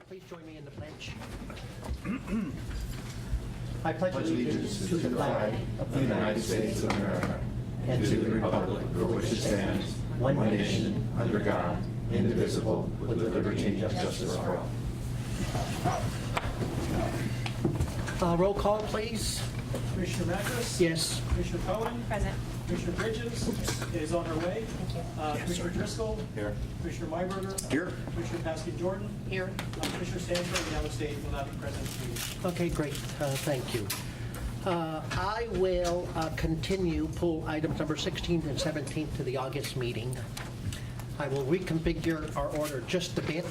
Please join me in the pledge. I pledge allegiance to the flag of the United States of America and to the republic for which it stands, one nation, under God, indivisible, with liberty and justice for all. Roll call, please. Commissioner Mattress? Yes. Commissioner Cohen? Present. Commissioner Bridges is on her way. Commissioner Driscoll? Here. Commissioner Mayberger? Here. Commissioner Paskin-Jordan? Here. Commissioner Stanford, the other state will not be present at the meeting. Okay, great. Thank you. I will pull items number 16 and 17 to the August meeting. I will reconfigure our order just a bit.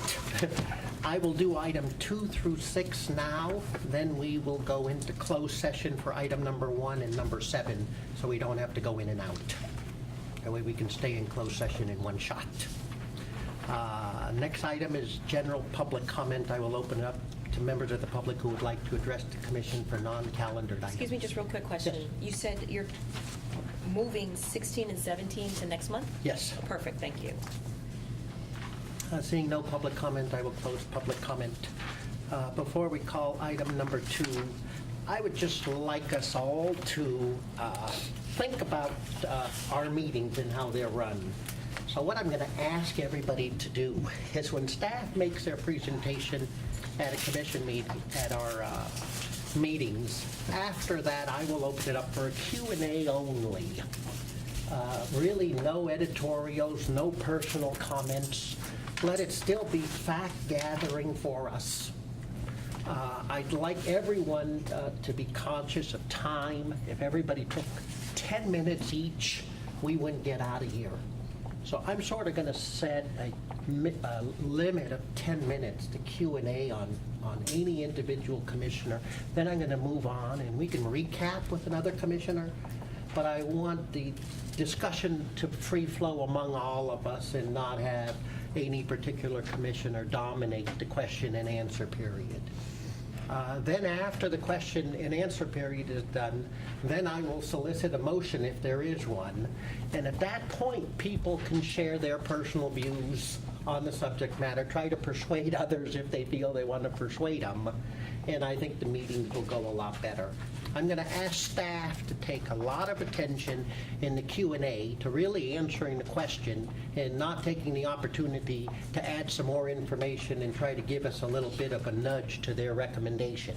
I will do item 2 through 6 now, then we will go into closed session for item number 1 and number 7, so we don't have to go in and out. That way we can stay in closed session in one shot. Next item is general public comment. I will open it up to members of the public who would like to address the commission for non-calendared items. Excuse me, just real quick question. Yes. You said you're moving 16 and 17 to next month? Yes. Perfect, thank you. Seeing no public comment, I will close public comment. Before we call item number 2, I would just like us all to think about our meetings and how they're run. So what I'm going to ask everybody to do is when staff makes their presentation at a commission meeting, at our meetings, after that I will open it up for a Q&A only. Really no editorials, no personal comments. Let it still be fact gathering for us. I'd like everyone to be conscious of time. If everybody took 10 minutes each, we wouldn't get out of here. So I'm sort of going to set a limit of 10 minutes to Q&A on any individual commissioner. Then I'm going to move on and we can recap with another commissioner. But I want the discussion to free flow among all of us and not have any particular commissioner dominate the question and answer period. Then after the question and answer period is done, then I will solicit a motion if there is one. And at that point, people can share their personal views on the subject matter, try to persuade others if they feel they want to persuade them. And I think the meetings will go a lot better. I'm going to ask staff to take a lot of attention in the Q&A to really answering the question and not taking the opportunity to add some more information and try to give us a little bit of a nudge to their recommendation.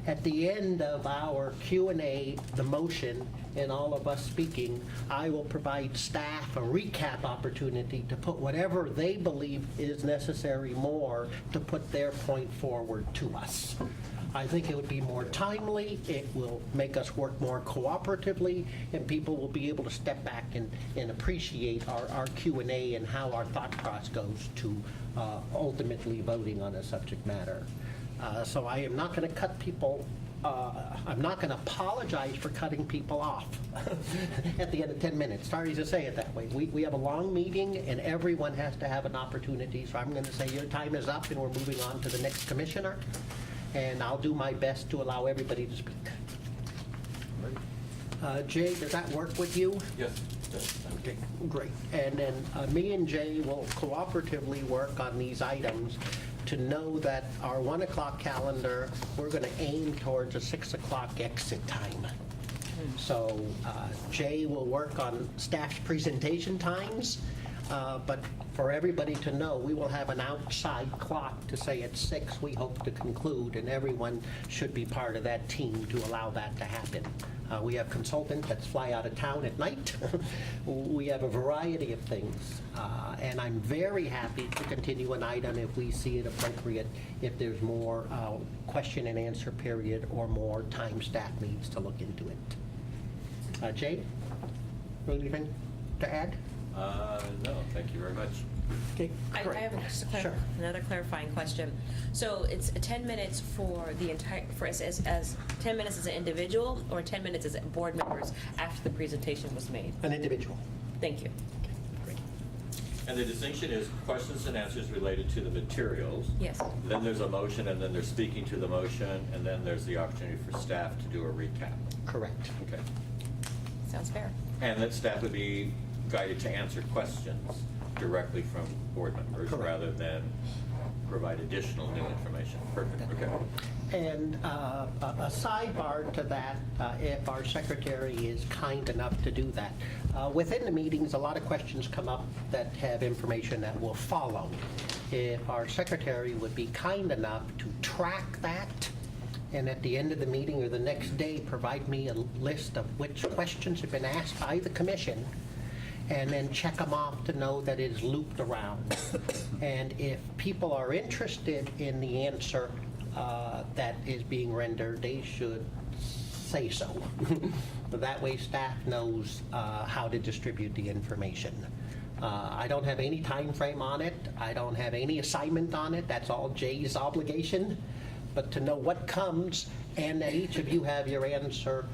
At the end of our Q&A, the motion, and all of us speaking, I will provide staff a recap opportunity to put whatever they believe is necessary more to put their point forward to us. I think it would be more timely, it will make us work more cooperatively, and people will be able to step back and appreciate our Q&A and how our thought process goes to ultimately voting on a subject matter. So I am not going to cut people, I'm not going to apologize for cutting people off at the end of 10 minutes. Sorry to say it that way. We have a long meeting and everyone has to have an opportunity, so I'm going to say your time is up and we're moving on to the next commissioner. And I'll do my best to allow everybody to speak. Jay, does that work with you? Yes. Okay, great. And then me and Jay will cooperatively work on these items to know that our 1 o'clock calendar, we're going to aim towards a 6 o'clock exit time. So Jay will work on staff's presentation times, but for everybody to know, we will have an outside clock to say at 6 we hope to conclude, and everyone should be part of that team to allow that to happen. We have consultants that fly out of town at night. We have a variety of things, and I'm very happy to continue an item if we see it appropriate, if there's more question and answer period or more time staff needs to look into it. Jay, anything to add? No, thank you very much. Okay, I have Sure. another clarifying question. So it's 10 minutes for the entire, as 10 minutes as an individual or 10 minutes as board members after the presentation was made? An individual. Thank you. And the distinction is questions and answers related to the materials. Yes. Then there's a motion, and then they're speaking to the motion, and then there's the opportunity for staff to do a recap. Correct. Okay. Sounds fair. And that staff would be guided to answer questions directly from board members. Correct. Rather than provide additional new information. Perfect, okay. And a sidebar to that, if our secretary is kind enough to do that. Within the meetings, a lot of questions come up that have information that will follow. If our secretary would be kind enough to track that, and at the end of the meeting or the next day, provide me a list of which questions have been asked by the commission, and then check them off to know that it is looped around. And if people are interested in the answer that is being rendered, they should say so. But that way staff knows how to distribute the information. I don't have any time frame on it. I don't have any assignment on it. That's all Jay's obligation. But to know what comes and that each of you have your answer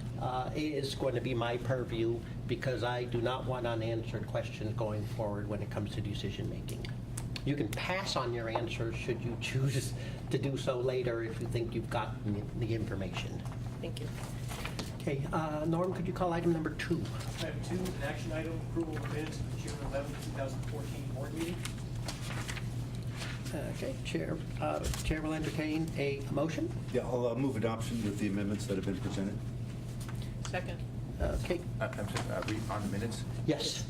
is going to be my purview, because I do not want unanswered questions going forward when it comes to decision making. You can pass on your answers should you choose to do so later if you think you've gotten the information. Thank you. Okay, Norm, could you call item number 2? Item 2, an action item, approval of minutes of the June 11, 2014 board meeting. Okay, Chair will entertain a motion. Yeah, I'll move adoption with the amendments that have been presented. Second. Okay, I'm sorry, are we on the minutes? yes.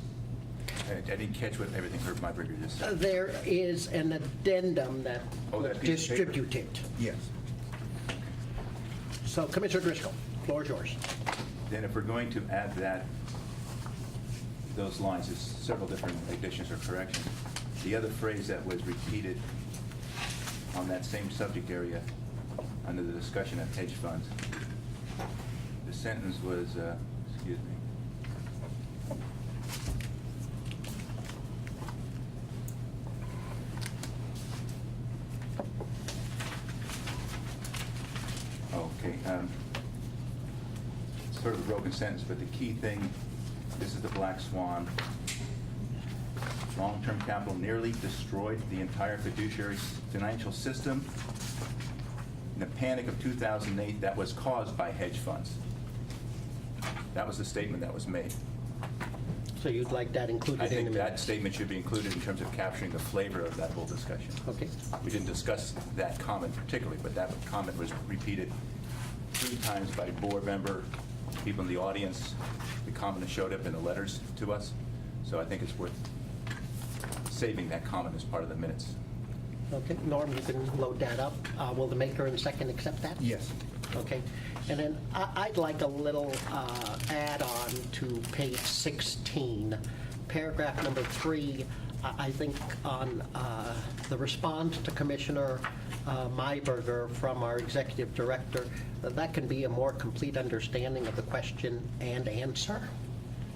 I didn't catch what everything Herb Meiberger just said. There is an addendum that Oh, was that piece of paper? distributed. Yes. So Commissioner Driscoll, floor is yours. Then if we're going to add those lines, there's several different additions or corrections. The other phrase that was repeated on that same subject area under the discussion of hedge funds, the sentence was, excuse me. Okay, sort of a broken sentence, but the key thing, this is the black swan. Long-term capital nearly destroyed the entire fiduciary financial system. In the panic of 2008, that was caused by hedge funds. That was the statement that was made. So you'd like that included I in the think that minutes? statement should be included in terms of capturing the flavor of that whole discussion. Okay. We didn't discuss that comment particularly, but that comment was repeated 3 times by board member, people in the audience. The comment showed up in the letters to us. So I think it's worth saving that comment as part of the minutes. Okay, Norm, you can load that up. Will the maker and second accept that? Yes. Okay, and then I'd like a little add-on to page 16, paragraph number 3. I think on the response to Commissioner Meiberger from our executive director, that can be a more complete understanding of the question and answer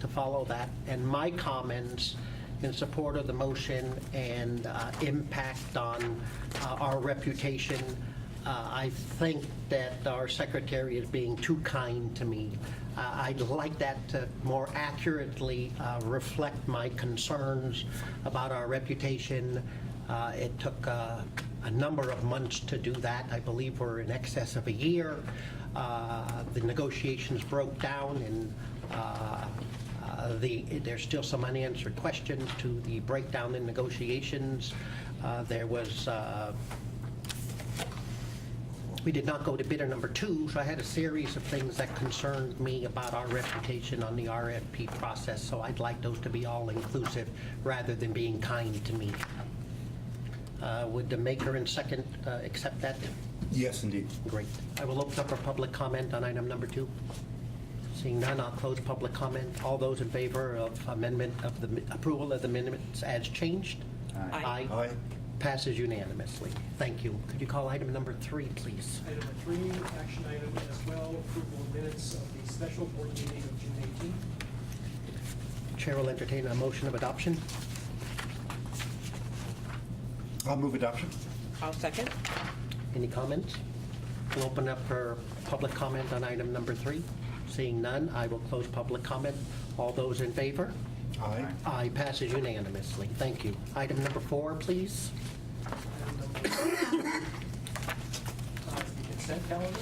to follow that. And my comments in support of the motion and impact on our reputation, I think that our secretary is being too kind to me. I'd like that to more accurately reflect my concerns about our reputation. It took a number of months to do that. I believe we're in excess of a year. The negotiations broke down, and there's still some unanswered questions to the breakdown in negotiations. We did not go to bidder number 2, so I had a series of things that concerned me about our reputation on the RFP process, so I'd like those to be all inclusive rather than being kind to me. Would the maker and second accept that? Yes, indeed. Great. I will open up for public comment on item number 2. Seeing none, I'll close public comment. All those in favor of amendment of the approval of the minutes as changed? Aye. Aye. Passes unanimously. Thank you. Could you call item number 3, please? Item number 3, action item as well, approval of minutes of the special board meeting of June 18th. Chair will entertain a motion of adoption. I'll move adoption. I'll second. Any comments? We'll open up for public comment on item number 3. Seeing none, I will close public comment. All those in favor? Aye. Aye, passes unanimously. Thank you. Item number 4, please. Item number 4, the consent calendar.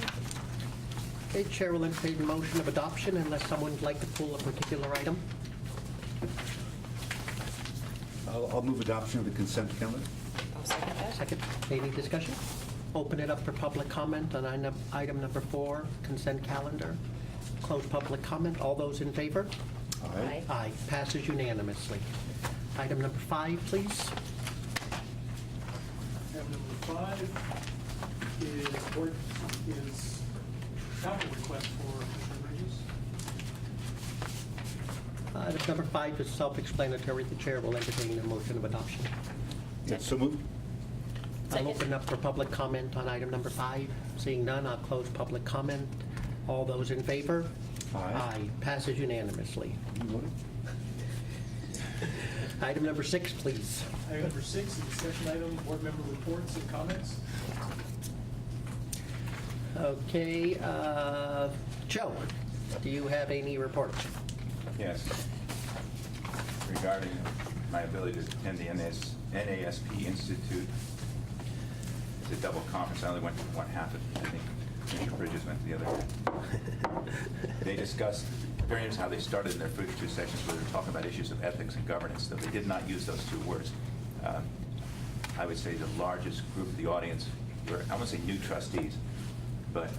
Okay, Chair will entertain a motion of adoption unless someone would like to pull a particular item. I'll move adoption of the consent calendar. I'll second that. Second. Any discussion? Open it up for public comment on item number 4, consent calendar. Close public comment. All those in favor? Aye. Aye. Passes unanimously. Item number 5, please. Item number 5 is capital request for Commissioner Bridges. Item number 5 is self-explanatory. The chair will entertain a motion of adoption. Yes, so moved. I'll Second. open up for public comment on item number 5. Seeing none, I'll close public comment. All those in favor? Aye. Passes unanimously. You voted? Item number 6, please. Item number 6 is discussion item, board member reports and comments. Okay, Joe, do you have any reports? Yes. Regarding my ability to attend the NASP Institute, it's a double conference. I only went to one half of it. I think Commissioner Bridges went to the other half. They discussed very much how they started in their first 2 sections where they were talking about issues of ethics and governance, though they did not use those 2 words. I would say the largest group of the audience were, I won't say new trustees, but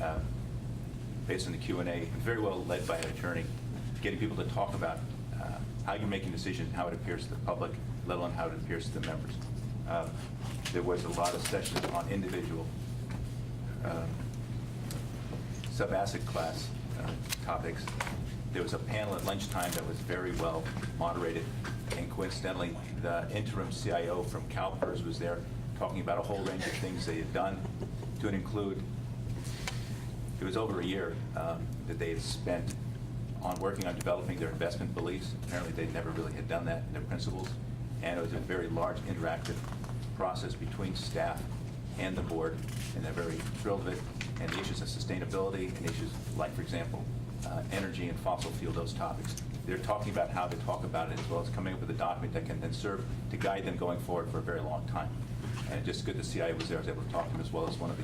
based on the Q&A, very well led by an attorney, getting people to talk about how you're making decisions, how it appears to the public, let alone how it appears to the members. There was a lot of sessions on individual sub-asset class topics. There was a panel at lunchtime that was very well moderated, and coincidentally, the interim CIO from CalPERS was there talking about a whole range of things they had done, to include, it was over a year that they had spent on working on developing their investment beliefs. Apparently, they never really had done that in their principles, and it was a very large interactive process between staff and the board, and they're very thrilled of it. And the issues of sustainability and issues like, for example, energy and fossil fuel, those topics. They're talking about how to talk about it, as well as coming up with a document that can then serve to guide them going forward for a very long time. And it's just good the CIA was there. I was able to talk to him, as well as one of the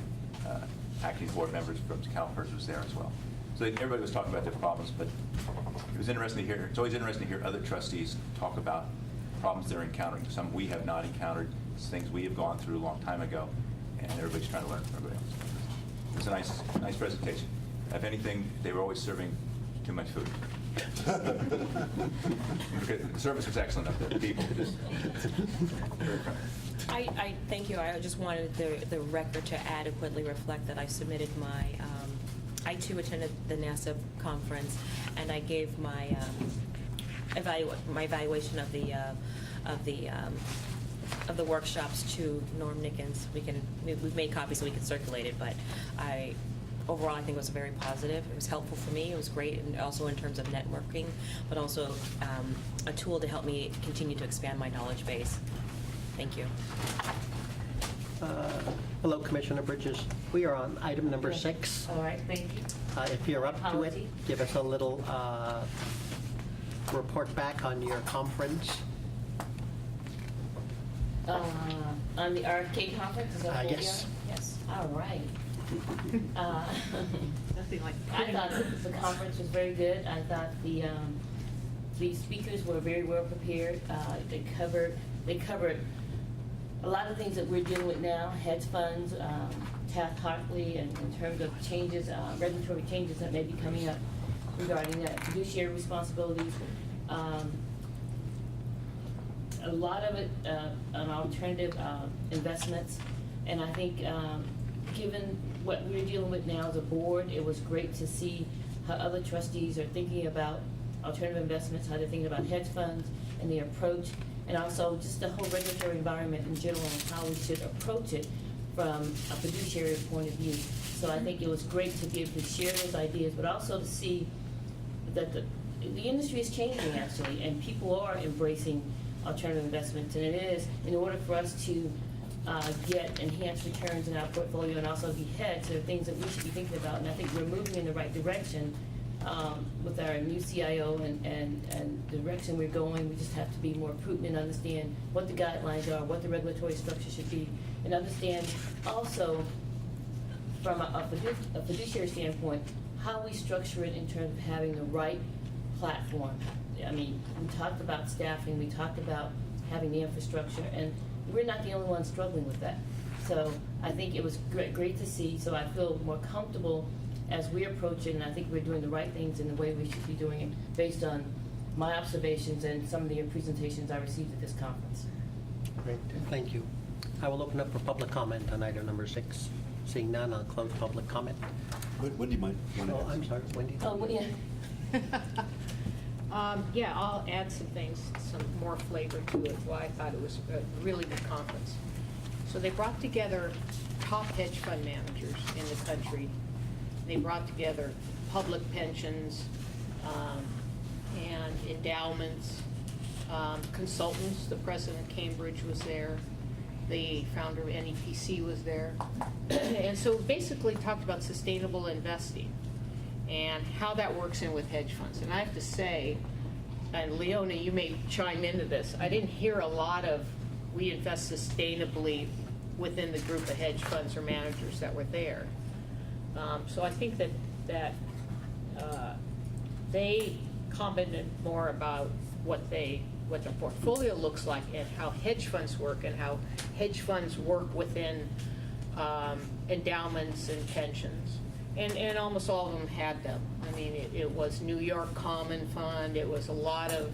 acting board members from CalPERS was there as well. So everybody was talking about their problems, but it was interesting to hear. It's always interesting to hear other trustees talk about problems they're encountering. Some we have not encountered, things we have gone through a long time ago, and everybody's trying to learn from everybody else. It was a nice presentation. If anything, they were always serving too much food. The service was excellent up there. The people just very friendly. I thank you. I just wanted the record to adequately reflect that I submitted my, I too attended the NASA conference, and I gave my evaluation of the workshops to Norm Nickens. We've made copies so we can circulate it, but overall, I think it was very positive. It was helpful for me. It was great, and also in terms of networking, but also a tool to help me continue to expand my knowledge base. Thank you. Hello, Commissioner Bridges. We are on item number 6. All right, thank you. If you're up to it, Apology. give us a little report back on your conference. On the RFK conference, is that what we are? Yes. Yes, all right. Nothing like I thought the conference was very good. I thought the speakers were very well prepared. They covered a lot of things that we're dealing with now, hedge funds, Taft-Hartley, and in terms of changes, regulatory changes that may be coming up regarding that, fiduciary responsibilities. A lot of it on alternative investments, and I think given what we're dealing with now as a board, it was great to see how other trustees are thinking about alternative investments, how they're thinking about hedge funds and their approach, and also just the whole regulatory environment in general and how we should approach it from a fiduciary point of view. So I think it was great to be able to share those ideas, but also to see that the industry is changing actually, and people are embracing alternative investments, and it is in order for us to get enhanced returns in our portfolio and also be hedged. There are things that we should be thinking about, and I think we're moving in the right direction with our new CIO and the direction we're going. We just have to be more prudent and understand what the guidelines are, what the regulatory structure should be, and understand also from a fiduciary standpoint how we structure it in terms of having the right platform. I mean, we talked about staffing, we talked about having the infrastructure, and we're not the only ones struggling with that. So I think it was great to see, so I feel more comfortable as we approach it, and I think we're doing the right things in the way we should be doing it, based on my observations and some of the presentations I received at this conference. Great, thank you. I will open up for public comment on item number 6. Seeing none, I'll close public comment. Wendy, might want to Oh, add I'm sorry, Wendy? Oh, well, yeah. Yeah, I'll add some things, some more flavor to it, why I thought it was a really good conference. So they brought together top hedge fund managers in the country. They brought together public pensions and endowments, consultants. The president of Cambridge was there. The founder of NEPC was there. And so basically talked about sustainable investing and how that works in with hedge funds. And I have to say, and Leona, you may chime into this, I didn't hear a lot of we invest sustainably within the group of hedge funds or managers that were there. So I think that they commented more about what the portfolio looks like and how hedge funds work and how hedge funds work within endowments and pensions. And almost all of them had them. I mean, it was New York Common Fund, it was a lot of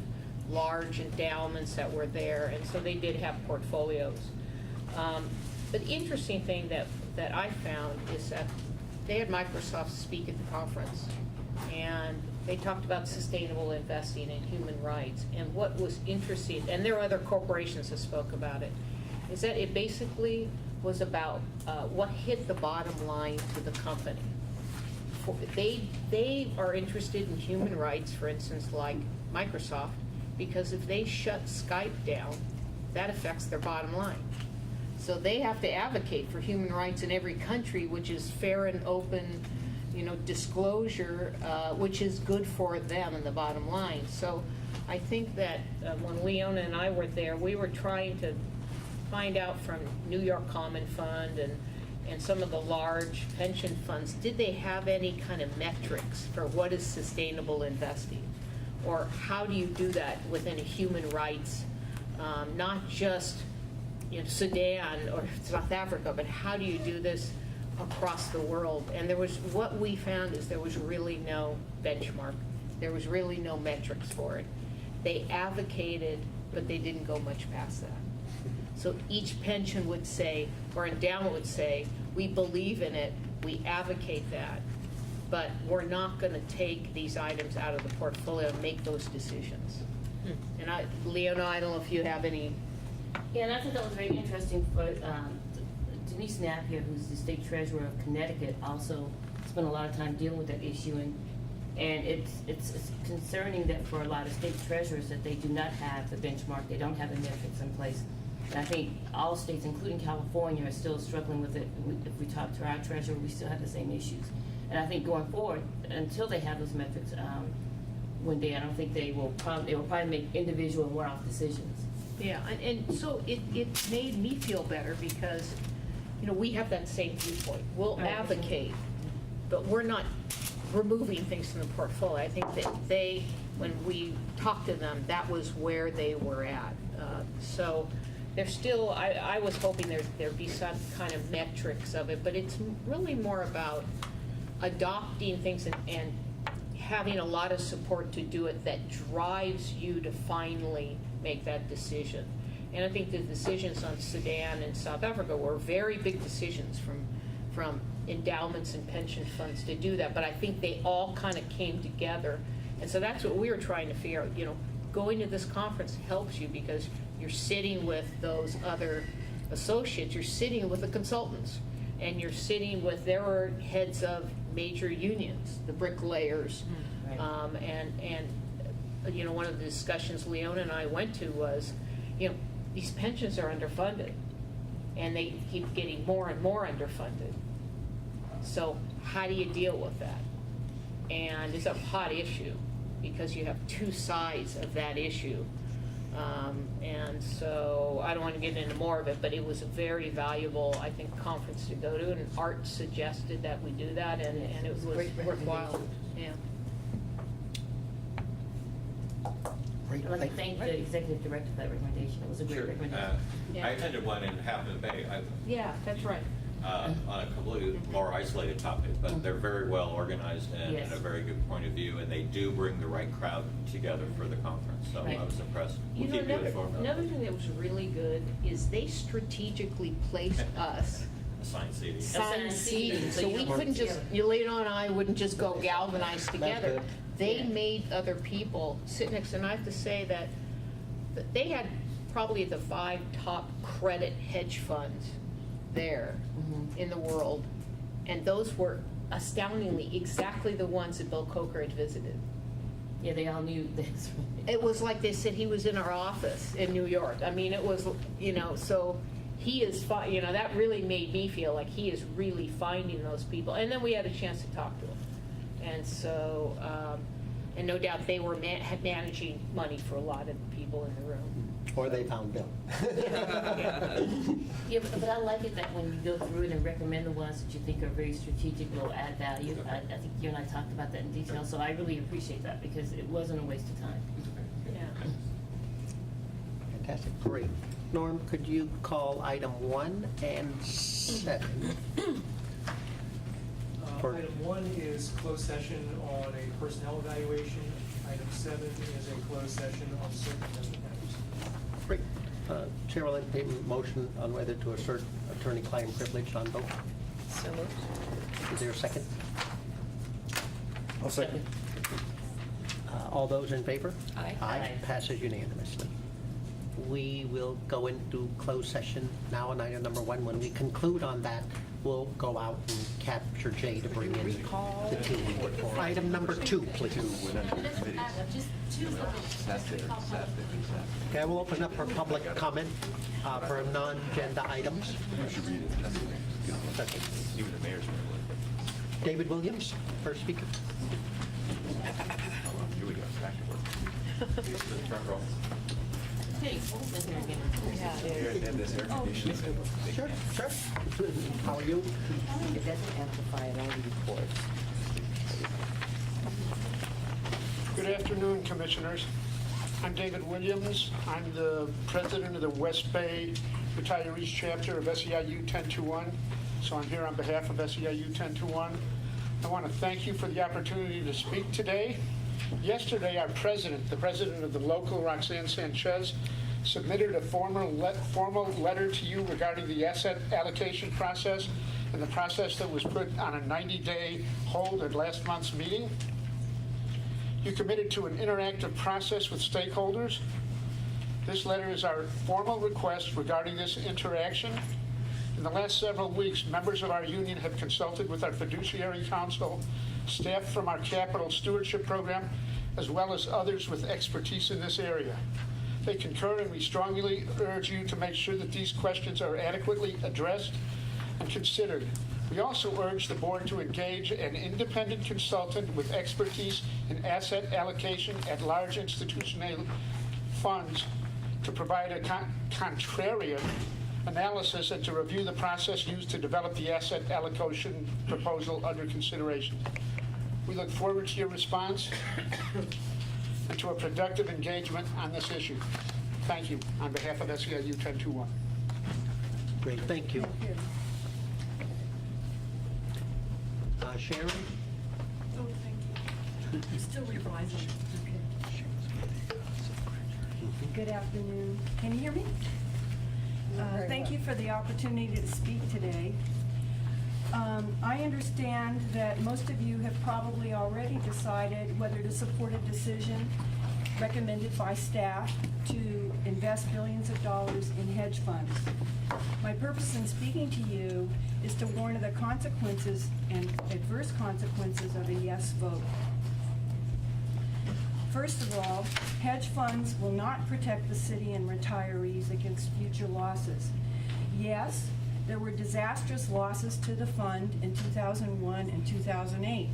large endowments that were there, and so they did have portfolios. But the interesting thing that I found is that they had Microsoft speak at the conference, and they talked about sustainable investing and human rights. And what was interesting, and there are other corporations that spoke about it, is that it basically was about what hit the bottom line to the company. They are interested in human rights, for instance, like Microsoft, because if they shut Skype down, that affects their bottom line. So they have to advocate for human rights in every country, which is fair and open, disclosure, which is good for them in the bottom line. So I think that when Leona and I were there, we were trying to find out from New York Common Fund and some of the large pension funds, did they have any kind of metrics for what is sustainable investing? Or how do you do that within a human rights, not just Sudan or South Africa, but how do you do this across the world? And what we found is there was really no benchmark. There was really no metrics for it. They advocated, but they didn't go much past that. So each pension would say, or endowment would say, we believe in it, we advocate that, but we're not going to take these items out of the portfolio and make those decisions. And Leona, I don't know if you have any. Yeah, and I thought that was very interesting for Denise Knapp here, who's the state treasurer of Connecticut, also spent a lot of time dealing with that issue, and it's concerning that for a lot of state treasurers that they do not have the benchmark, they don't have the metrics in place. And I think all states, including California, are still struggling with it. If we talk to our treasurer, we still have the same issues. And I think going forward, until they have those metrics, one day, I don't think they will probably make individual and one-off decisions. Yeah, and so it made me feel better because, we have that same viewpoint. We'll Right. advocate, but we're not removing things from the portfolio. I think that when we talked to them, that was where they were at. So there's still, I was hoping there'd be some kind of metrics of it, but it's really more about adopting things and having a lot of support to do it that drives you to finally make that decision. And I think the decisions on Sudan and South Africa were very big decisions from endowments and pension funds to do that, but I think they all kind of came together. And so that's what we were trying to figure out. Going to this conference helps you because you're sitting with those other associates, you're sitting with the consultants, and you're sitting with their heads of major unions, the bricklayers. Right. And one of the discussions Leona and I went to was, these pensions are underfunded, and they keep getting more and more underfunded. So how do you deal with that? And it's a hot issue because you have two sides of that issue. And so I don't want to get into more of it, but it was a very valuable, I think, conference to go to, and Art suggested that we do that, and it was Great worthwhile. recommendation. Yeah. Great. I'd like to thank the executive director for that recommendation. It was a great Sure. recommendation. I attended one in Half Moon Bay. Yeah, that's right. On a completely more isolated topic, but they're very well organized and Yes. a very good point of view, and they do bring the right crowd together for the conference, so Right. I was impressed. You We'll know, keep you informed. another thing that was really good is they strategically placed us Assigned seating. assigned seating, so So we you couldn't weren't just, Yolanda and I wouldn't just go galvanized together. good. They Yeah. made other people sit next, and I have to say that they had probably the 5 top credit hedge funds there in the world, and those were astoundingly exactly the ones that Bill Coker had visited. Yeah, they all knew this. It was like they said he was in our office in New York. I mean, it was, so he is, that really made me feel like he is really finding those people. And then we had a chance to talk to him. And so, and no doubt they were managing money for a lot of the people in the room. Or they found Bill. Yeah, but I like it that when you go through it and recommend the ones that you think are very strategic, will add value. I think you and I talked about that in detail, so I really appreciate that because it wasn't a waste of time. Yeah. Fantastic, great. Norm, could you call item 1 and 7? For- Item 1 is closed session on a personnel evaluation. Item 7 is a closed session on certain business matters. Great. Chair will entertain a motion on whether to assert attorney-client privilege on both. So moved. Is there a second? I'll second. All those in favor? Aye. Aye, Aye. passes unanimously. We will go into closed session now on item number 1. When we conclude on that, we'll go out and capture Jay to bring in the team. Item number 2, please. Just two of it. Okay, we'll open up for public comment for non-agenda items. Okay. Even the mayor's gonna look. David Williams, first speaker. Here we go, back to work. Front row. Hey, what was in here again? Here, they have this air conditioning. Sure, sure. How are you? It doesn't amplify at all the reports. Good afternoon, Commissioners. I'm David Williams. I'm the president of the West Bay Retirees Chapter of SEIU 1021, so I'm here on behalf of SEIU 1021. I want to thank you for the opportunity to speak today. Yesterday, our president, the president of the local, Roxanne Sanchez, submitted a formal letter to you regarding the asset allocation process and the process that was put on a 90-day hold at last month's meeting. You committed to an interactive process with stakeholders. This letter is our formal request regarding this interaction. In the last several weeks, members of our union have consulted with our fiduciary council, staff from our capital stewardship program, as well as others with expertise in this area. They concur, and we strongly urge you to make sure that these questions are adequately addressed and considered. We also urge the board to engage an independent consultant with expertise in asset allocation at large institutional funds to provide a contrarian analysis and to review the process used to develop the asset allocation proposal under consideration. We look forward to your response and to a productive engagement on this issue. Thank you on behalf of SEIU 1021. Great, thank you. Sharon? Oh, thank you. Still revising. Good afternoon. Can you hear me? Thank you for the opportunity to speak today. I understand that most of you have probably already decided whether to support a decision recommended by staff to invest billions of dollars in hedge funds. My purpose in speaking to you is to warn of the consequences and adverse consequences of a yes vote. First of all, hedge funds will not protect the city and retirees against future losses. Yes, there were disastrous losses to the fund in 2001 and 2008,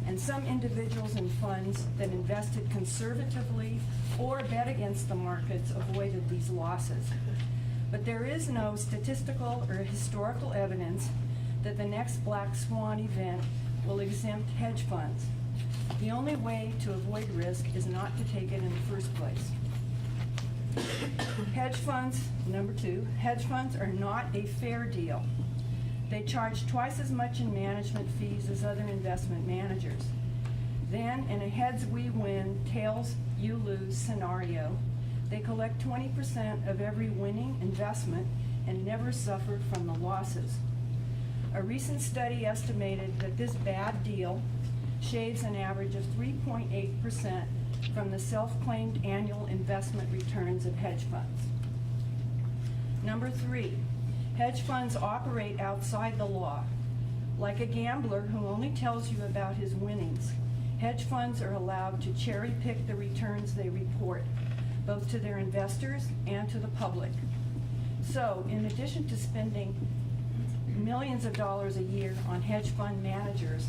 and some individuals and funds that invested conservatively or bet against the markets avoided these losses. But there is no statistical or historical evidence that the next black swan event will exempt hedge funds. The only way to avoid risk is not to take it in the first place. Hedge funds, number 2, hedge funds are not a fair deal. They charge twice as much in management fees as other investment managers. Then, in a heads we win, tails you lose scenario, they collect 20% of every winning investment and never suffer from the losses. A recent study estimated that this bad deal shaves an average of 3.8% from the self-claimed annual investment returns of hedge funds. Number 3, hedge funds operate outside the law. Like a gambler who only tells you about his winnings, hedge funds are allowed to cherry-pick the returns they report, both to their investors and to the public. So, in addition to spending millions of dollars a year on hedge fund managers,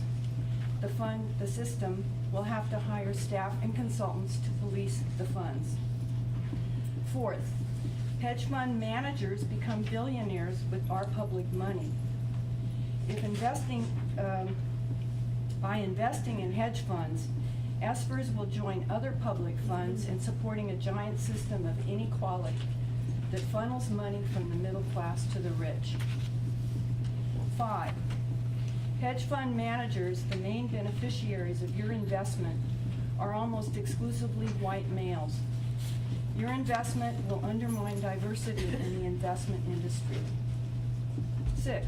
the system will have to hire staff and consultants to police the funds. Fourth, hedge fund managers become billionaires with our public money. If by investing in hedge funds, SFERS will join other public funds in supporting a giant system of inequality that funnels money from the middle class to the rich. 5, hedge fund managers, the main beneficiaries of your investment, are almost exclusively white males. Your investment will undermine diversity in the investment industry. 6,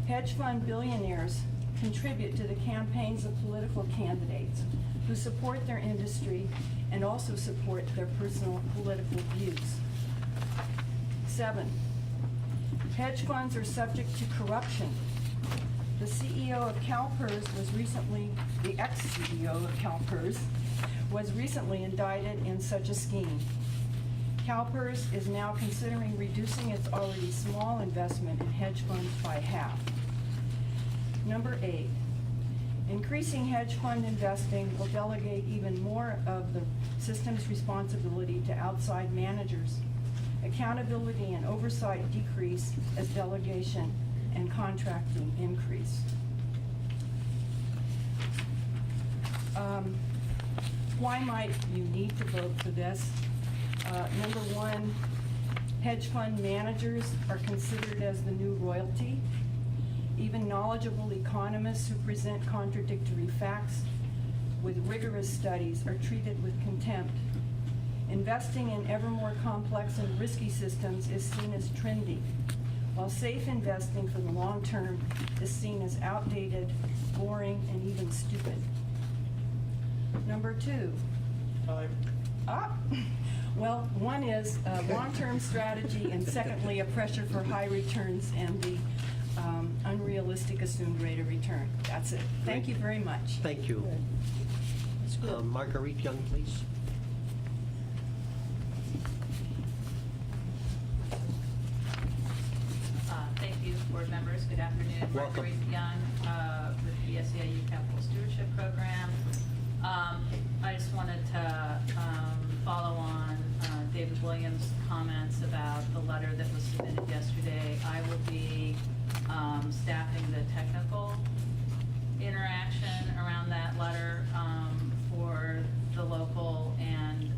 hedge fund billionaires contribute to the campaigns of political candidates who support their industry and also support their personal political views. 7, hedge funds are subject to corruption. The CEO of CalPERS was recently, the ex-CEO of CalPERS was recently indicted in such a scheme. CalPERS is now considering reducing its already small investment in hedge funds by half. Number 8, increasing hedge fund investing will delegate even more of the system's responsibility to outside managers. Accountability and oversight decrease as delegation and contracting increase. Why might you need to vote for this? Number 1, hedge fund managers are considered as the new royalty. Even knowledgeable economists who present contradictory facts with rigorous studies are treated with contempt. Investing in ever more complex and risky systems is seen as trendy, while safe investing for the long term is seen as outdated, boring, and even stupid. Number 2. Well, one is a long-term strategy, and secondly, a pressure for high returns and the unrealistic assumed rate of return. That's it. Thank you very much. Thank you. Marguerite Young, please. Thank you, board members. Good afternoon. Welcome. Marguerite Young with the SEIU Capital Stewardship Program. I just wanted to follow on David Williams' comments about the letter that was submitted yesterday. I will be staffing the technical interaction around that letter for the local, and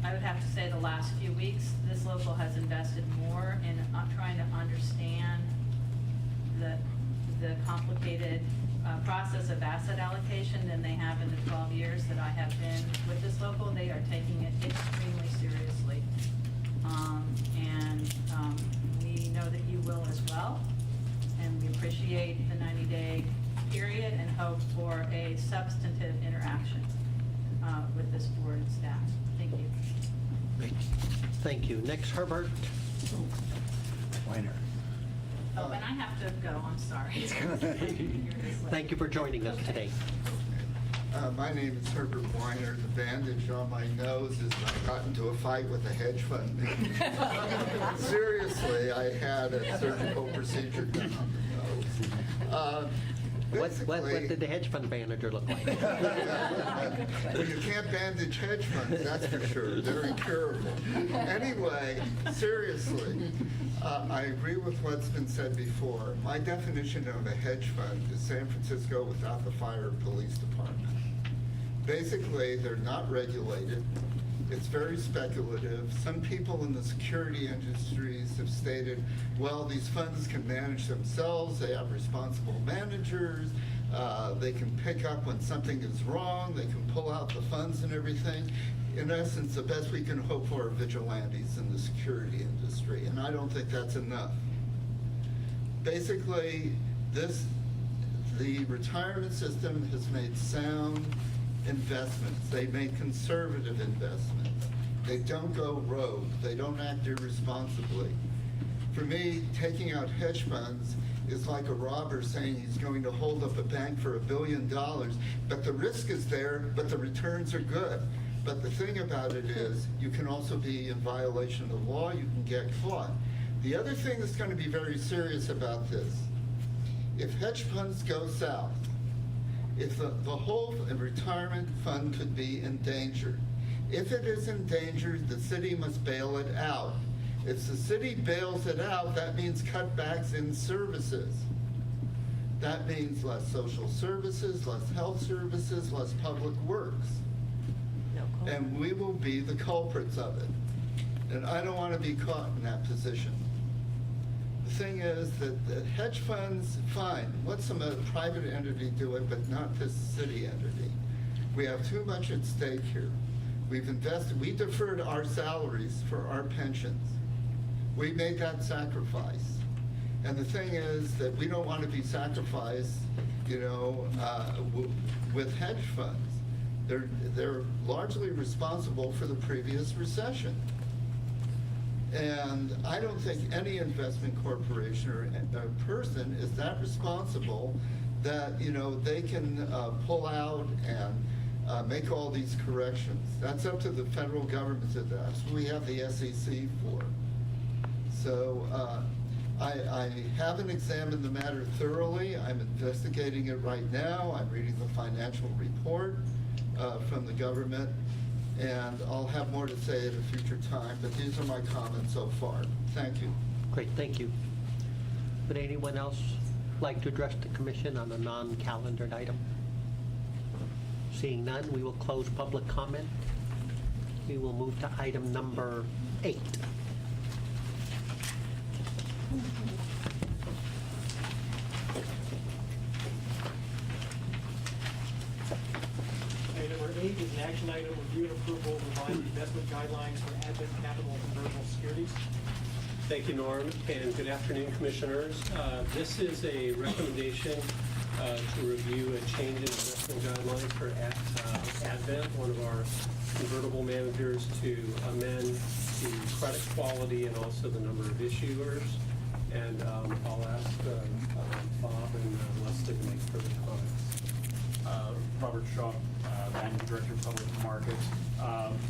I would have to say the last few weeks, this local has invested more in trying to understand the complicated process of asset allocation than they have in the 12 years that I have been with this local. They are taking it extremely seriously. We know that you will as well. And we appreciate the 90-day period and hope for a substantive interaction with this board and staff. Thank you. Great. Thank you. Next, Herbert. Weiner. Oh, and I have to go, I'm sorry. Thank you for joining us today. My name is Herbert Weiner. The bandage on my nose is I got into a fight with a hedge fund manager. Seriously, I had a surgical procedure done on the nose. What did the hedge fund manager look like? Well, you can't bandage hedge funds, that's for sure. They're incurable. Anyway, seriously, I agree with what's been said before. My definition of a hedge fund is San Francisco without the fire and police department. Basically, they're not regulated. It's very speculative. Some people in the security industries have stated, well, these funds can manage themselves, they have responsible managers, they can pick up when something is wrong, they can pull out the funds and everything. In essence, the best we can hope for are vigilantes in the security industry, and I don't think that's enough. Basically, the retirement system has made sound investments. They make conservative investments. They don't go rogue. They don't act irresponsibly. For me, taking out hedge funds is like a robber saying he's going to hold up a bank for $1 billion, but the risk is there, but the returns are good. But the thing about it is, you can also be in violation of the law, you can get caught. The other thing that's going to be very serious about this, if hedge funds go south, if the whole retirement fund could be endangered. If it is endangered, the city must bail it out. If the city bails it out, that means cutbacks in services. That means less social services, less health services, less public works. And we will be the culprits of it. And I don't want to be caught in that position. The thing is that the hedge funds, fine, let some private entity do it, but not this city entity. We have too much at stake here. We deferred our salaries for our pensions. We made that sacrifice. And the thing is that we don't want to be sacrificed, with hedge funds. They're largely responsible for the previous recession. And I don't think any investment corporation or person is that responsible that, they can pull out and make all these corrections. That's up to the federal government to do. That's what we have the SEC for. So I haven't examined the matter thoroughly. I'm investigating it right now. I'm reading the financial report from the government, and I'll have more to say at a future time, but these are my comments so far. Thank you. Great, thank you. Would anyone else like to address the commission on a non-calendared item? Seeing none, we will close public comment. We will move to item number 8. Number 8 is an action item, review and approval of revised investment guidelines for Advent Capital convertible securities. Thank you, Norm, and good afternoon, Commissioners. This is a recommendation to review a change in investment guidelines for Advent, one of our convertible managers, to amend the credit quality and also the number of issuers. And I'll ask Bob and Leslie to make further comments. Robert Shaw, Managing Director of Public Markets.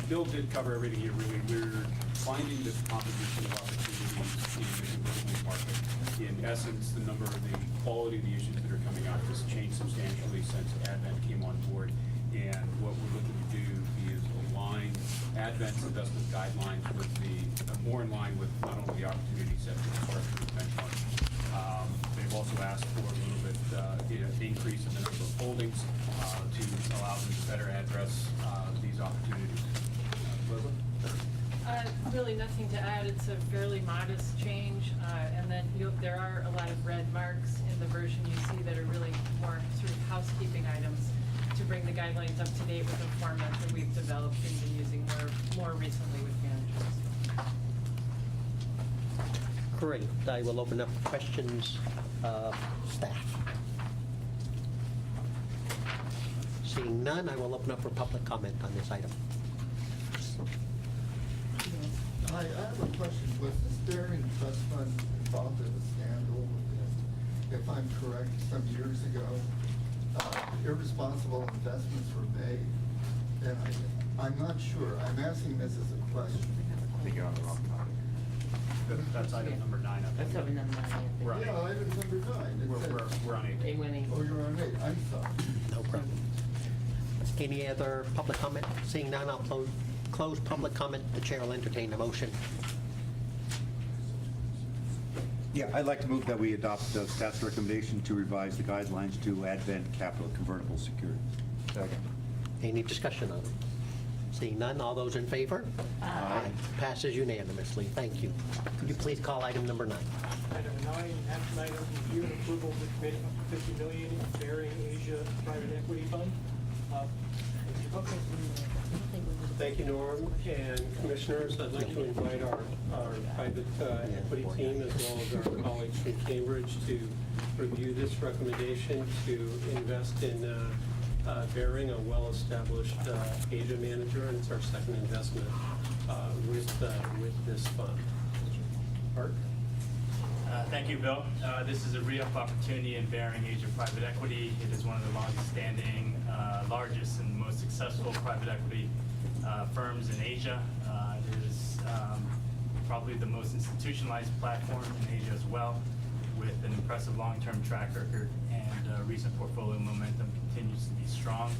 Bill did cover everything here, really. We're finding the composition of opportunities in the convertibles market. In essence, the number of the quality of the issues that are coming out has changed substantially since Advent came on board. And what we're looking to do is align Advent's investment guidelines with more in line with not only the opportunity set but as far as the benchmark. They've also asked for a little bit increase in the number of holdings to allow them to better address these opportunities. Leslie? Really nothing to add. It's a fairly modest change. And then there are a lot of red marks in the version you see that are really more sort of housekeeping items to bring the guidelines up to date with the format that we've developed and been using more recently with managers. Great. I will open up questions of staff. Seeing none, I will open up for public comment on this item. I have a question. Was this Daring Trust Fund involved in a scandal with this? If I'm correct, some years ago, irresponsible investments were made, and I'm not sure. I'm asking this as a question. I think you're on the wrong topic. That's item number 9. I think. That's item number 9. We're on Yeah, item number 9. We're on 8. Oh, you're on 8. I'm sorry. No problem. Any other public comment? Seeing none, I'll close public comment. The chair will entertain a motion. Yeah, I'd like to move that we adopt staff's recommendation to revise the guidelines to Advent Capital convertible securities. Any discussion on it? Seeing none, all those in favor? Aye. Passes unanimously. Thank you. Could you please call item number 9? Item 9, action item, review and approval of the commitment of $50 million in Bearing Asia Private Equity Fund. Thank you, Norm, and Commissioners. I'd like to invite our private equity team as well as our colleagues from Cambridge to review this recommendation to invest in Bearing, a well-established Asia manager, and it's our second investment with this fund. Art? Thank you, Bill. This is a re-up opportunity in Bearing Asia Private Equity. It is one of the longest-standing, largest, and most successful private equity firms in Asia. It is probably the most institutionalized platform in Asia as well, with an impressive long-term track record, and recent portfolio momentum continues to be strong.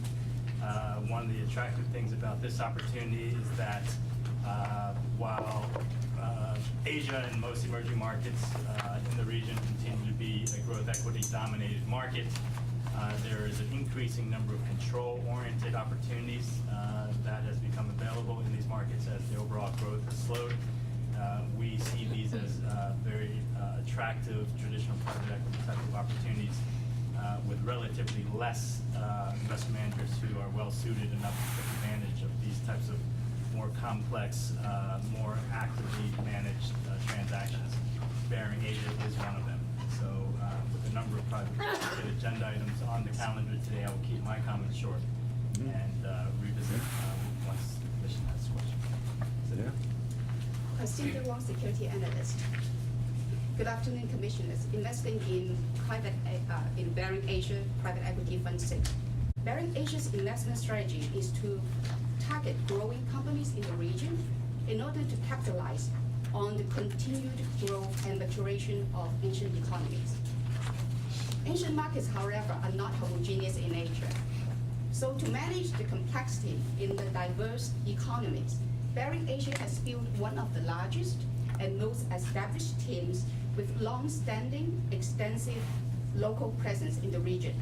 One of the attractive things about this opportunity is that while Asia and most emerging markets in the region continue to be a growth equity-dominated market, there is an increasing number of control-oriented opportunities that has become available in these markets as the overall growth has slowed. We see these as very attractive traditional private equity type of opportunities with relatively less investment managers who are well-suited enough to take advantage of these types of more complex, more actively managed transactions. Bearing Asia is one of them. So with a number of private agenda items on the calendar today, I will keep my comments short and revisit once the commission has questions. Senior Wong, security analyst. Good afternoon, commissioners. Investing in Bearing Asia Private Equity Fund 6. Bearing Asia's investment strategy is to target growing companies in the region in order to capitalize on the continued growth and maturation of Asian economies. Asian markets, however, are not homogeneous in nature. So to manage the complexity in the diverse economies, Bearing Asia has built one of the largest and most established teams with long-standing, extensive local presence in the region.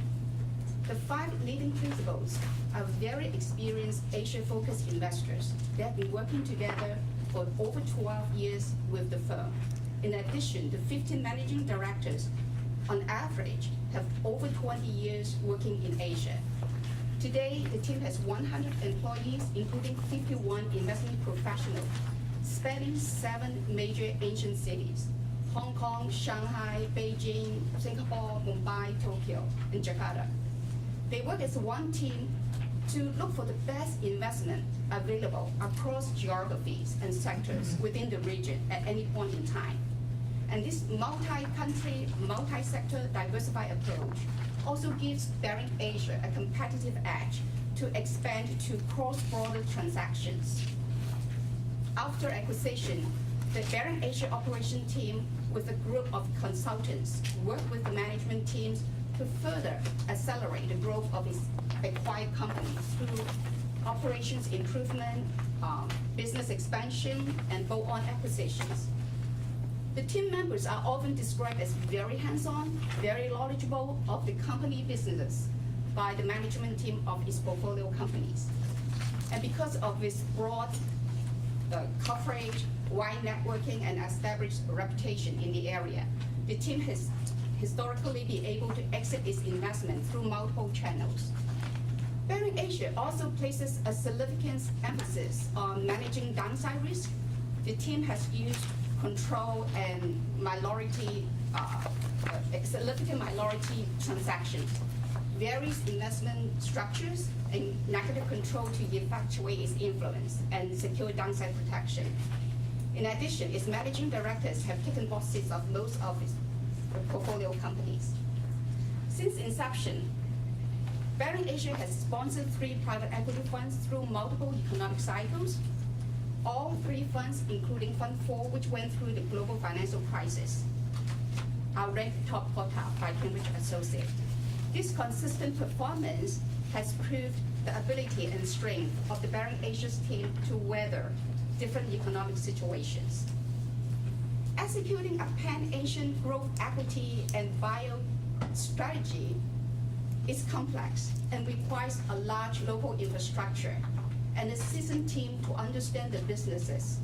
The 5 leading principals are very experienced Asia-focused investors. They have been working together for over 12 years with the firm. In addition, the 15 managing directors, on average, have over 20 years working in Asia. Today, the team has 100 employees, including 51 investment professionals, spanning 7 major Asian cities: Hong Kong, Shanghai, Beijing, Singapore, Mumbai, Tokyo, and Jakarta. They work as one team to look for the best investment available across geographies and sectors within the region at any point in time. And this multi-country, multi-sector diversified approach also gives Bearing Asia a competitive edge to expand to cross-border transactions. After acquisition, the Bearing Asia operation team with a group of consultants work with the management teams to further accelerate the growth of its acquired companies through operations improvement, business expansion, and bolt-on acquisitions. The team members are often described as very hands-on, very knowledgeable of the company businesses by the management team of its portfolio companies. And because of its broad coverage, wide networking, and established reputation in the area, the team has historically been able to exit its investment through multiple channels. Bearing Asia also places a significant emphasis on managing downside risk. The team has used control and significant minority transactions, various investment structures, and negative control to effectuate its influence and secure downside protection. In addition, its managing directors have taken boxes of most of its portfolio companies. Since inception, Bearing Asia has sponsored 3 private equity funds through multiple economic cycles. All 3 funds, including Fund 4, which went through the global financial crisis, are ranked top quartile by Cambridge Associates. This consistent performance has proved the ability and strength of the Bearing Asia's team to weather different economic situations. Executing a pan-Asian growth equity and buyout strategy is complex and requires a large local infrastructure. and a seasoned team to understand the businesses,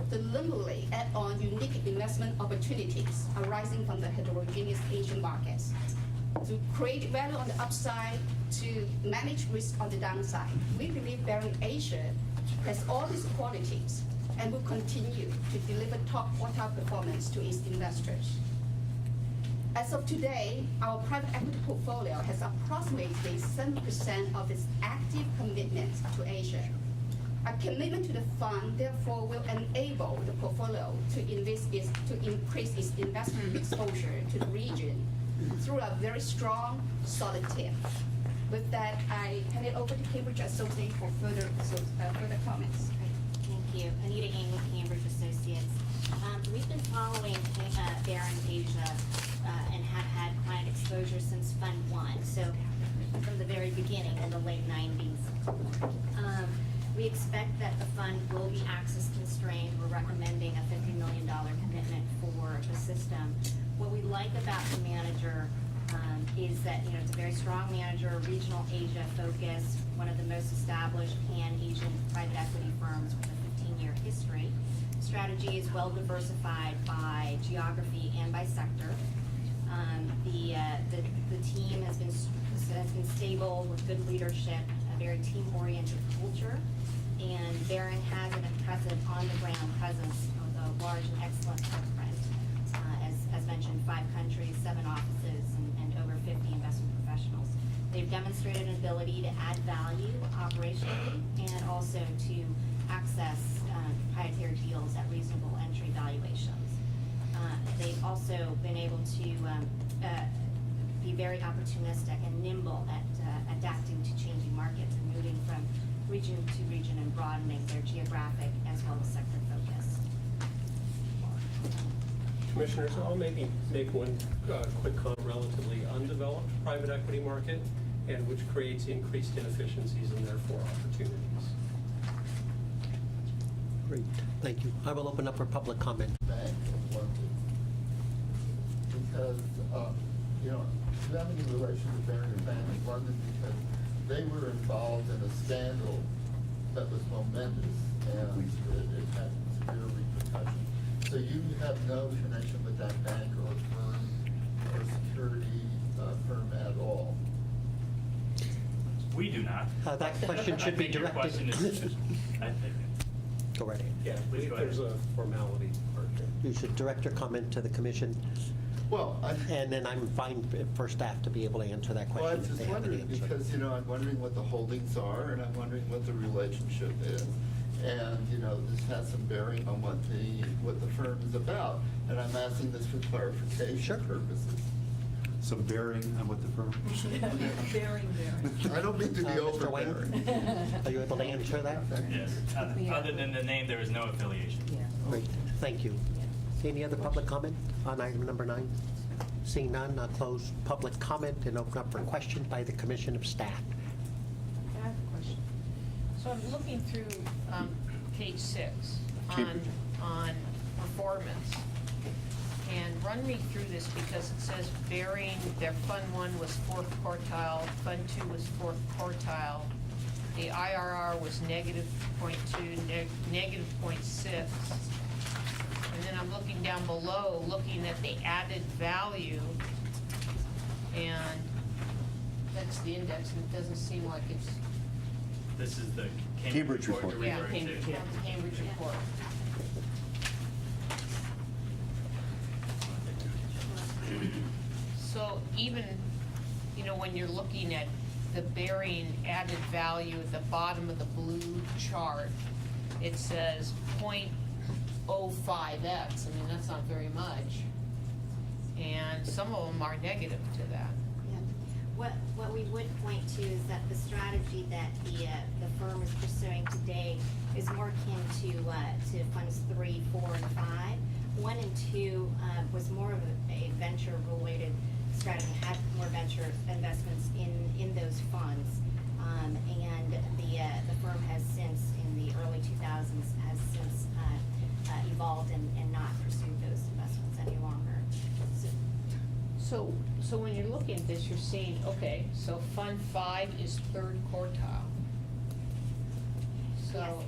to nimbly add on unique investment opportunities arising from the heterogeneous Asian markets, to create value on the upside, to manage risk on the downside. We believe Baring Asia has all these qualities and will continue to deliver top quartile performance to its investors. As of today, our private equity portfolio has approximately 7% of its active commitments to Asia. A commitment to the fund, therefore, will enable the portfolio to increase its investment exposure to the region through a very strong, solid team. With that, I hand it over to Cambridge Associates for further comments. Thank you. Anita Ng with Cambridge Associates. We've been following Baring Asia and have had client exposure since Fund 1, so from the very beginning in the late 90s. We expect that the fund will be access constrained. We're recommending a $50 million commitment for the system. What we like about the manager is that it's a very strong manager, regional Asia focused, one of the most established pan-Asian private equity firms with a 15-year history. Strategy is well diversified by geography and by sector. The team has been stable with good leadership, a very team-oriented culture, and Baring has an impressive on-the-ground presence with a large and excellent footprint. As mentioned, 5 countries, 7 offices, and over 50 investment professionals. They've demonstrated an ability to add value operationally and also to access proprietary deals at reasonable entry valuations. They've also been able to be very opportunistic and nimble at adapting to changing markets and moving from region to region and broadening their geographic as well as sector focus. Commissioners, I'll maybe make one quick comment. Relatively undeveloped private equity market, and which creates increased inefficiencies and therefore opportunities. Great, thank you. I will open up for public comment. Bank of London. Because, you have any relation to Baring Bank of London because they were involved in a scandal that was momentous and it had severe repercussions. So you have no connection with that bank or firm or security firm at all? We do not. That question should be Your question directed. is, Go right ahead. Yeah, Please go ahead. there's a formality part there. You should direct your comment to the commission, Well, and then I'm fine for staff to be able to answer that well, I question was if they just have an wondering answer. because, I'm wondering what the holdings are and I'm wondering what the relationship is. And, this has some bearing on what the firm is about. And I'm asking this for clarification purposes. Some bearing on what the firm? Bearing. I don't mean to be Mr. Wayne, overbearing. are you able to answer that? yes. Other than the name, there is no affiliation. Great, thank you. Any other public comment on item number 9? Seeing none, I'll close public comment and open up for questions by the commission of staff. I have a question. So I'm looking through page 6 Cambridge. on performance. And run me through this because it says Baring, their Fund 1 was 4th quartile, Fund 2 was 4th quartile. The IRR was -0.2, -0.6. And then I'm looking down below, looking at the added value, and that's the index, and it doesn't seem like it's... This is the Cambridge report. you're Yeah, referring to. Cambridge report. So even, when you're looking at the Baring added value at the bottom of the blue chart, it says 0.05x. That's not very much. And some of them are negative to that. Yeah. What we would point to is that the strategy that the firm is pursuing today is more akin to funds 3, 4, and 5. 1 and 2 was more of a venture-related strategy, had more venture investments in those funds, and the firm has since, in the early 2000s, has since evolved and not pursued those investments any longer. So when you're looking at this, you're seeing, okay, so Fund 5 is 3rd quartile. Yes, So,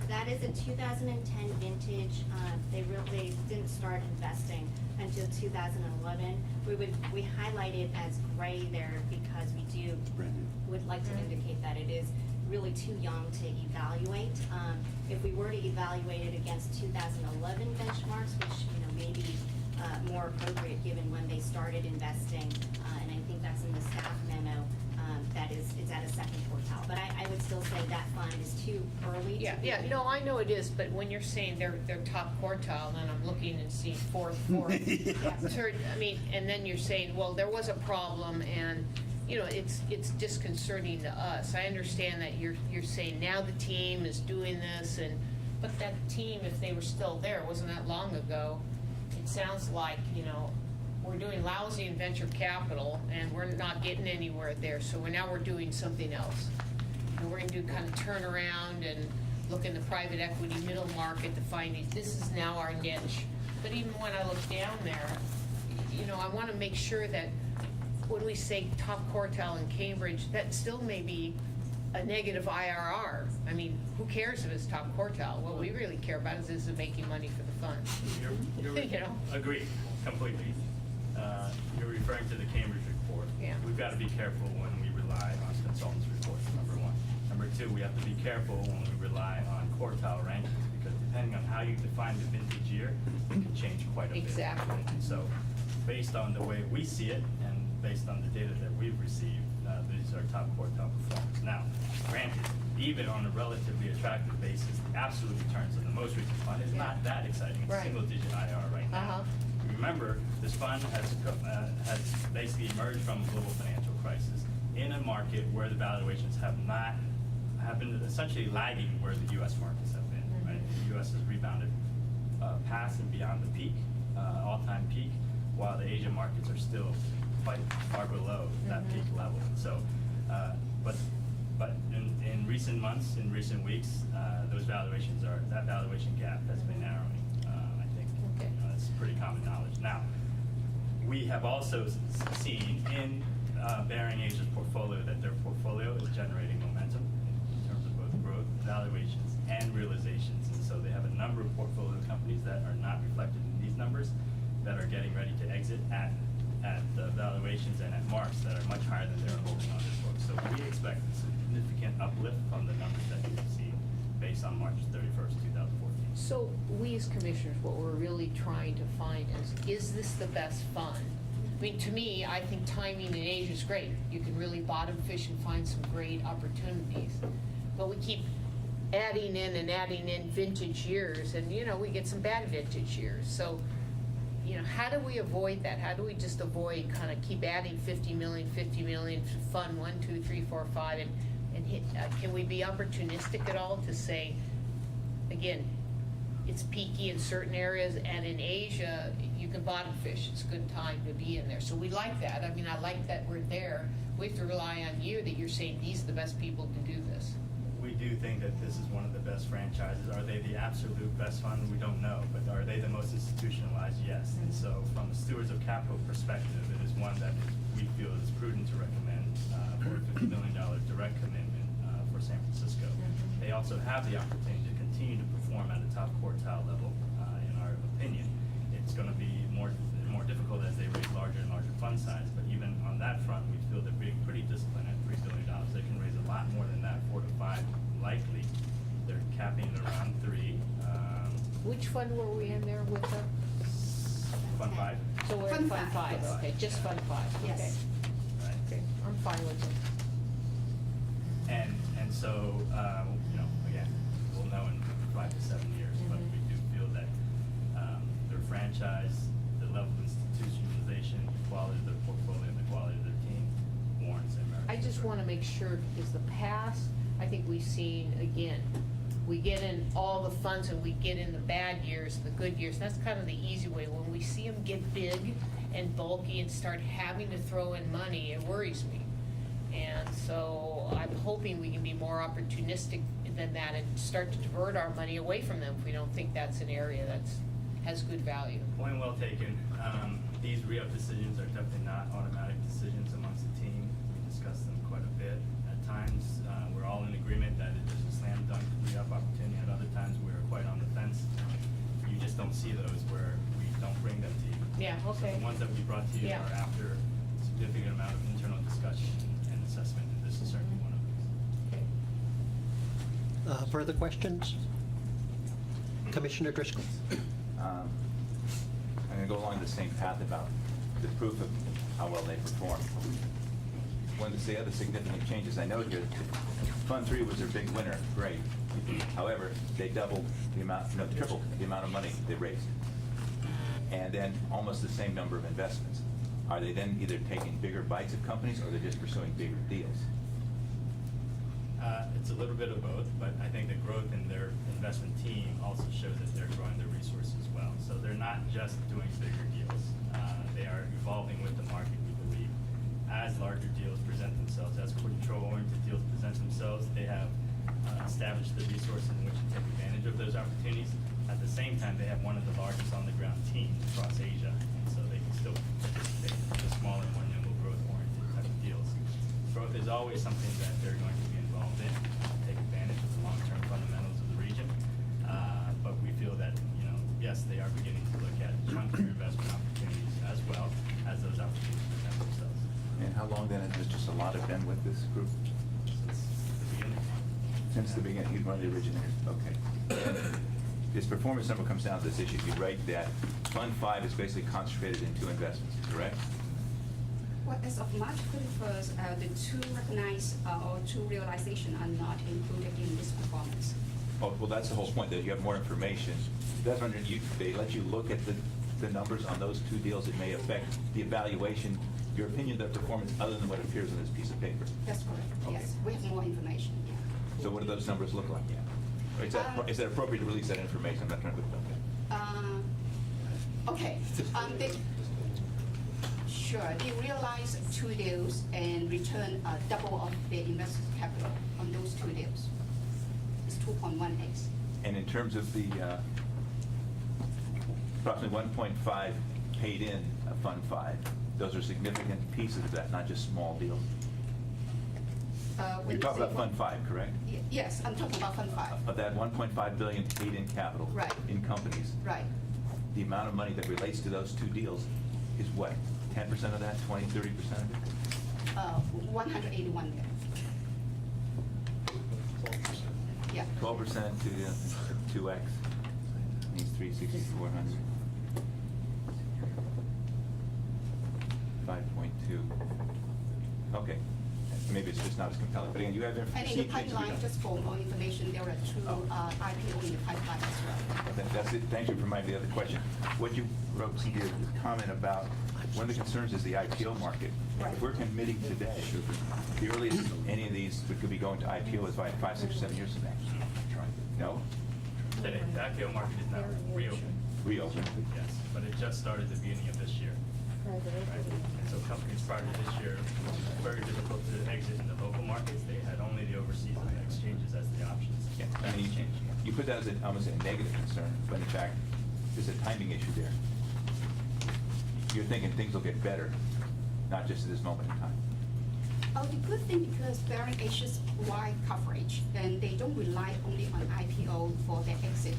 that is a 2010 vintage. They didn't start investing until 2011. We highlight it as gray there because we would like to indicate that it is really too young to evaluate. If we were to evaluate it against 2011 benchmarks, which may be more appropriate given when they started investing, and I think that's in the staff memo, it's at a second quartile. But I would still say that fund is too early. yeah, no, I know it is, but when you're saying they're top quartile, then I'm looking and seeing fourth, third, I mean, and then you're saying, well, there was a problem, and, it's disconcerting to us. I understand that you're saying now the team is doing this, but that team, if they were still there, wasn't that long ago. It sounds like, we're doing lousy in venture capital, and we're not getting anywhere there, so now we're doing something else. And we're going to do kind of turnaround and look in the private equity middle market to find this is now our niche. But even when I look down there, I want to make sure that when we say top quartile in Cambridge, that still may be a negative IRR. I mean, who cares if it's top quartile? What we really care about is it making money for the fund. Agreed, completely. You're referring to the Cambridge report. Yeah. We've got to be careful when we rely on consultants' reports, number one. Number two, we have to be careful when we rely on quartile rankings, because depending on how you define the vintage year, it can change quite a bit. Exactly. So based on the way we see it, and based on the data that we've received, these are top quartile performers. Now, granted, even on a relatively attractive basis, the absolute returns of the most recent fund is not that exciting. It's Right. single-digit IRR right now. Remember, this fund has basically emerged from a global financial crisis in a market where the valuations have been essentially lagging where the U.S. markets have been. Right? The U.S. has rebounded past and beyond the peak, all-time peak, while the Asian markets are still quite far below that peak level. So, but in recent months, in recent weeks, that valuation gap has been narrowing. I think that's pretty common knowledge. Now, we have also seen in Baring Asia's portfolio that their portfolio is generating momentum in terms of both growth, valuations, and realizations. And so they have a number of portfolio companies that are not reflected in these numbers that are getting ready to exit at the valuations and at marks that are much higher than they're holding on this book. So we expect a significant uplift from the numbers that you've seen based on March 31st, 2014. So we as commissioners, what we're really trying to find is this the best fund? I mean, to me, I think timing in Asia is great. You can really bottom fish and find some great opportunities. But we keep adding in vintage years, and we get some bad vintage years. So, how do we avoid that? How do we just avoid kind of keep adding 50 million to fund 1, 2, 3, 4, 5, and hit, can we be opportunistic at all to say, again, it's peaky in certain areas, and in Asia, you can bottom fish. It's a good time to be in there. So we like that. I mean, I like that we're there. We have to rely on you that you're saying these are the best people to do this. We do think that this is one of the best franchises. Are they the absolute best fund? We don't know. But are they the most institutionalized? Yes. And so from a stewards of capital perspective, it is one that we feel is prudent to recommend for a $50 million direct commitment for San Francisco. They also have the opportunity to continue to perform at a top quartile level, in our opinion. It's going to be more difficult as they raise larger and larger fund size, but even on that front, we feel they're being pretty disciplined at $3 billion. They can raise a lot more than that, 4 to 5 likely. They're capping it around 3. Which fund were we in there with them? Fund 5. So we're in Fund 5, okay, just Fund 5, okay. Yes. Right. Okay, I'm fine with it. And so, again, we'll know in 5 to 7 years, but we do feel that their franchise, the level of institutionalization, the quality of their portfolio, and the quality of their team warrants their merit. I just want to make sure, because the past, I think we've seen, again, we get in all the funds and we get in the bad years, the good years. That's kind of the easy way. When we see them get big and bulky and start having to throw in money, it worries me. And so I'm hoping we can be more opportunistic than that and start to divert our money away from them if we don't think that's an area that has good value. Point well taken. These re-up decisions are definitely not automatic decisions amongst the team. We discussed them quite a bit. At times, we're all in agreement that it is a slam dunk re-up opportunity. Yeah, okay. So the ones that we brought to you Yeah. are after a significant amount of internal discussion and assessment, and this is certainly one of those. Okay. Further questions? Commissioner Driscoll. I'm going to go along the same path about the proof of how well they perform. One of the other significant changes I note here, Fund 3 was their big winner, great. However, they doubled the amount, no, tripled the amount of money they raised. And then almost the same number of investments. Are they then either taking bigger bites of companies or they're just pursuing bigger deals? It's a little bit of both, but I think the growth in their investment team also shows that they're growing their resources well. So they're not just doing bigger deals. They are evolving with the market, we believe. As larger deals present themselves, as control-oriented deals present themselves, they have established the resources in which to take advantage of those opportunities. At the same time, they have one of the largest on-the-ground teams across Asia, and so they can still participate in the smaller, more nimble, growth-oriented type of deals. Growth is always something that they're going to be involved in, take advantage of the long-term fundamentals of the region. But we feel that, yes, they are beginning to look at chunkier investment opportunities as well as those opportunities present themselves. And how long then has Mr. Salata been with this group? Since the beginning. Since the beginning, he's one of the originators, okay. And his performance number comes down to this issue. You write that Fund 5 is basically concentrated in 2 investments, correct? Well, as of March 31st, the 2 recognized or 2 realization are not included in this performance. Oh, well, that's the whole point, that you have more information. That's when they let you look at the numbers on those 2 deals. It may affect the evaluation, your opinion of their performance, other than what appears on this piece of paper. That's correct, Okay. yes. We have more information, yeah. So what do those numbers look like? Is that appropriate to release that information? I'm not trying to put it up there. Okay. Sure, they realized 2 deals and returned double of their invested capital on those 2 deals. It's 2.1x. And in terms of the approximately 1.5 paid in Fund 5, those are significant pieces of that, not just small deals. You're talking about Fund 5, correct? Yes, I'm talking about Fund 5. Of that 1.5 billion paid in capital Right. in companies, Right. the amount of money that relates to those 2 deals is what? 10% of that, 20, 30% of it? 181 million. Yeah. 12% to 2x means 360,400. 5.2. Okay. Maybe it's just not as compelling. But again, you have And in the information. pipeline, just for more information, there are 2 IPO in the pipeline as well. That's it. Thank you for reminding me of the other question. What you wrote in your comment about one of the concerns is the IPO market. Right. If we're committing today, the earliest any of these could be going to IPO is by 5, 6, 7 years from now. No? Today, the IPO market is now reopened. Reopened. Yes, but it just started at the beginning of this year. Right. And so companies prior to this year, it was very difficult to exit in the local markets. They had only the overseas exchanges as the options. Yeah. That And changed. you put that as almost a negative concern, but in fact, there's a timing issue there. You're thinking things will get better, not just at this moment in time. Oh, the good thing because Bering Asia's wide coverage, and they don't rely only on IPO for their exit.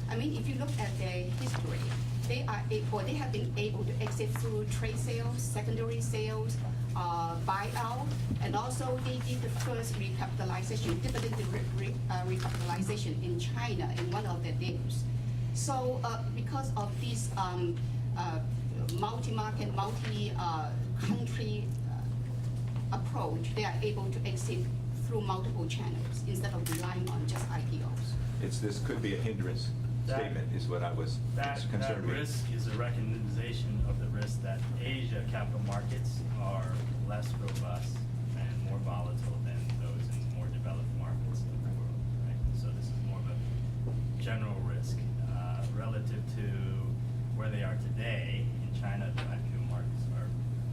I mean, if you look at their history, they have been able to exit through trade sales, secondary sales, buyout, and also they did the first recapitalization, dividend recapitalization in China in one of their deals. So because of this multi-market, multi-country approach, they are able to exit through multiple channels instead of relying on just IPOs. This could be a hindrance statement, is what I was That concerned with. risk is a recognition of the risk that Asia capital markets are less robust and more volatile than those in more developed markets of the world, right? So this is more of a general risk relative to where they are today. In China, the IPO markets are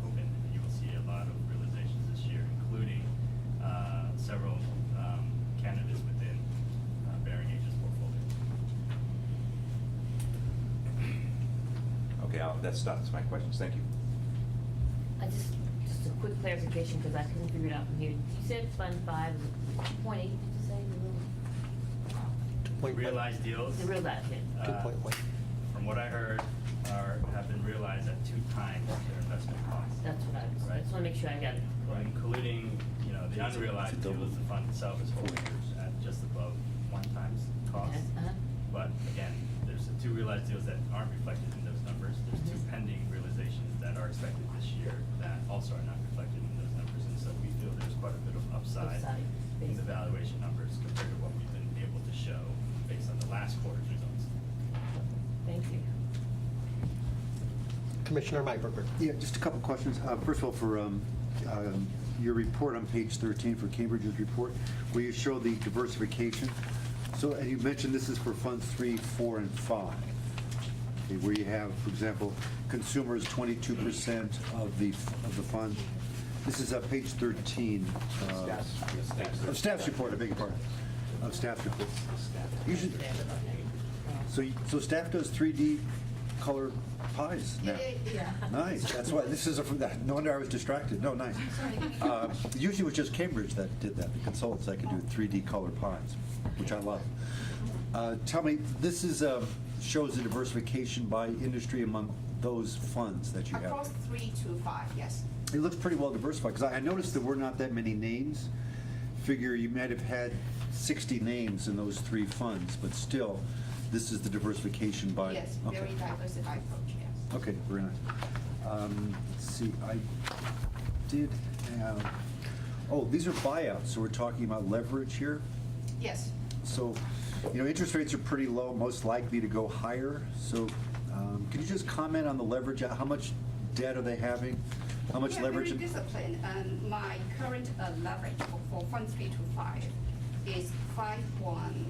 open, and you will see a lot of realizations this year, including several candidates within Bering Asia's portfolio. Okay, that stops my questions. Thank you. Just a quick clarification, because I couldn't figure it out from here. You said Fund 5 is 2.8, did you say? Realized deals. The realized, yeah. 2.1. From what I heard, have been realized at 2 times their investment costs. That's what I was, I Right. just want to make sure I got it. Including, the unrealized deals, the fund itself is 4 years at just above 1 times cost. Uh-huh. But again, there's the 2 realized deals that aren't reflected in those numbers. There's 2 pending realizations that are expected this year that also are not reflected in those numbers. And so we feel there's quite a bit of upside in the valuation numbers compared to what we've been able to show based on the last quarter's results. Thank you. Commissioner Myberger. Yeah, just a couple questions. First of all, for your report on page 13 for Cambridge's report, where you show the diversification. So, and you mentioned this is for funds 3, 4, and 5, okay, where you have, for example, consumers 22% of the fund. This is page 13. Of staff's report, I beg your pardon. Of staff's report. Usually, so staff does 3D color pies now. Yeah. Nice. That's why this is no wonder I was distracted. No, nice. Usually it was just Cambridge that did that. The consultants that could do 3D color pies, which I love. Tell me, this is shows the diversification by industry among those funds that you have. Across 3 to 5, yes. It looks pretty well diversified because I noticed there were not that many names. Figure you might have had 60 names in those 3 funds, but still, this is the diversification by. Yes, very diversified approach, yes. Okay, very nice. Let's see, I did have, these are buyouts, so we're talking about leverage here? Yes. So, interest rates are pretty low, most likely to go higher. So, can you just comment on the leverage? How much debt are they having? How much leverage? Very disciplined. My current leverage for Fund 3 to 5 is 5.1.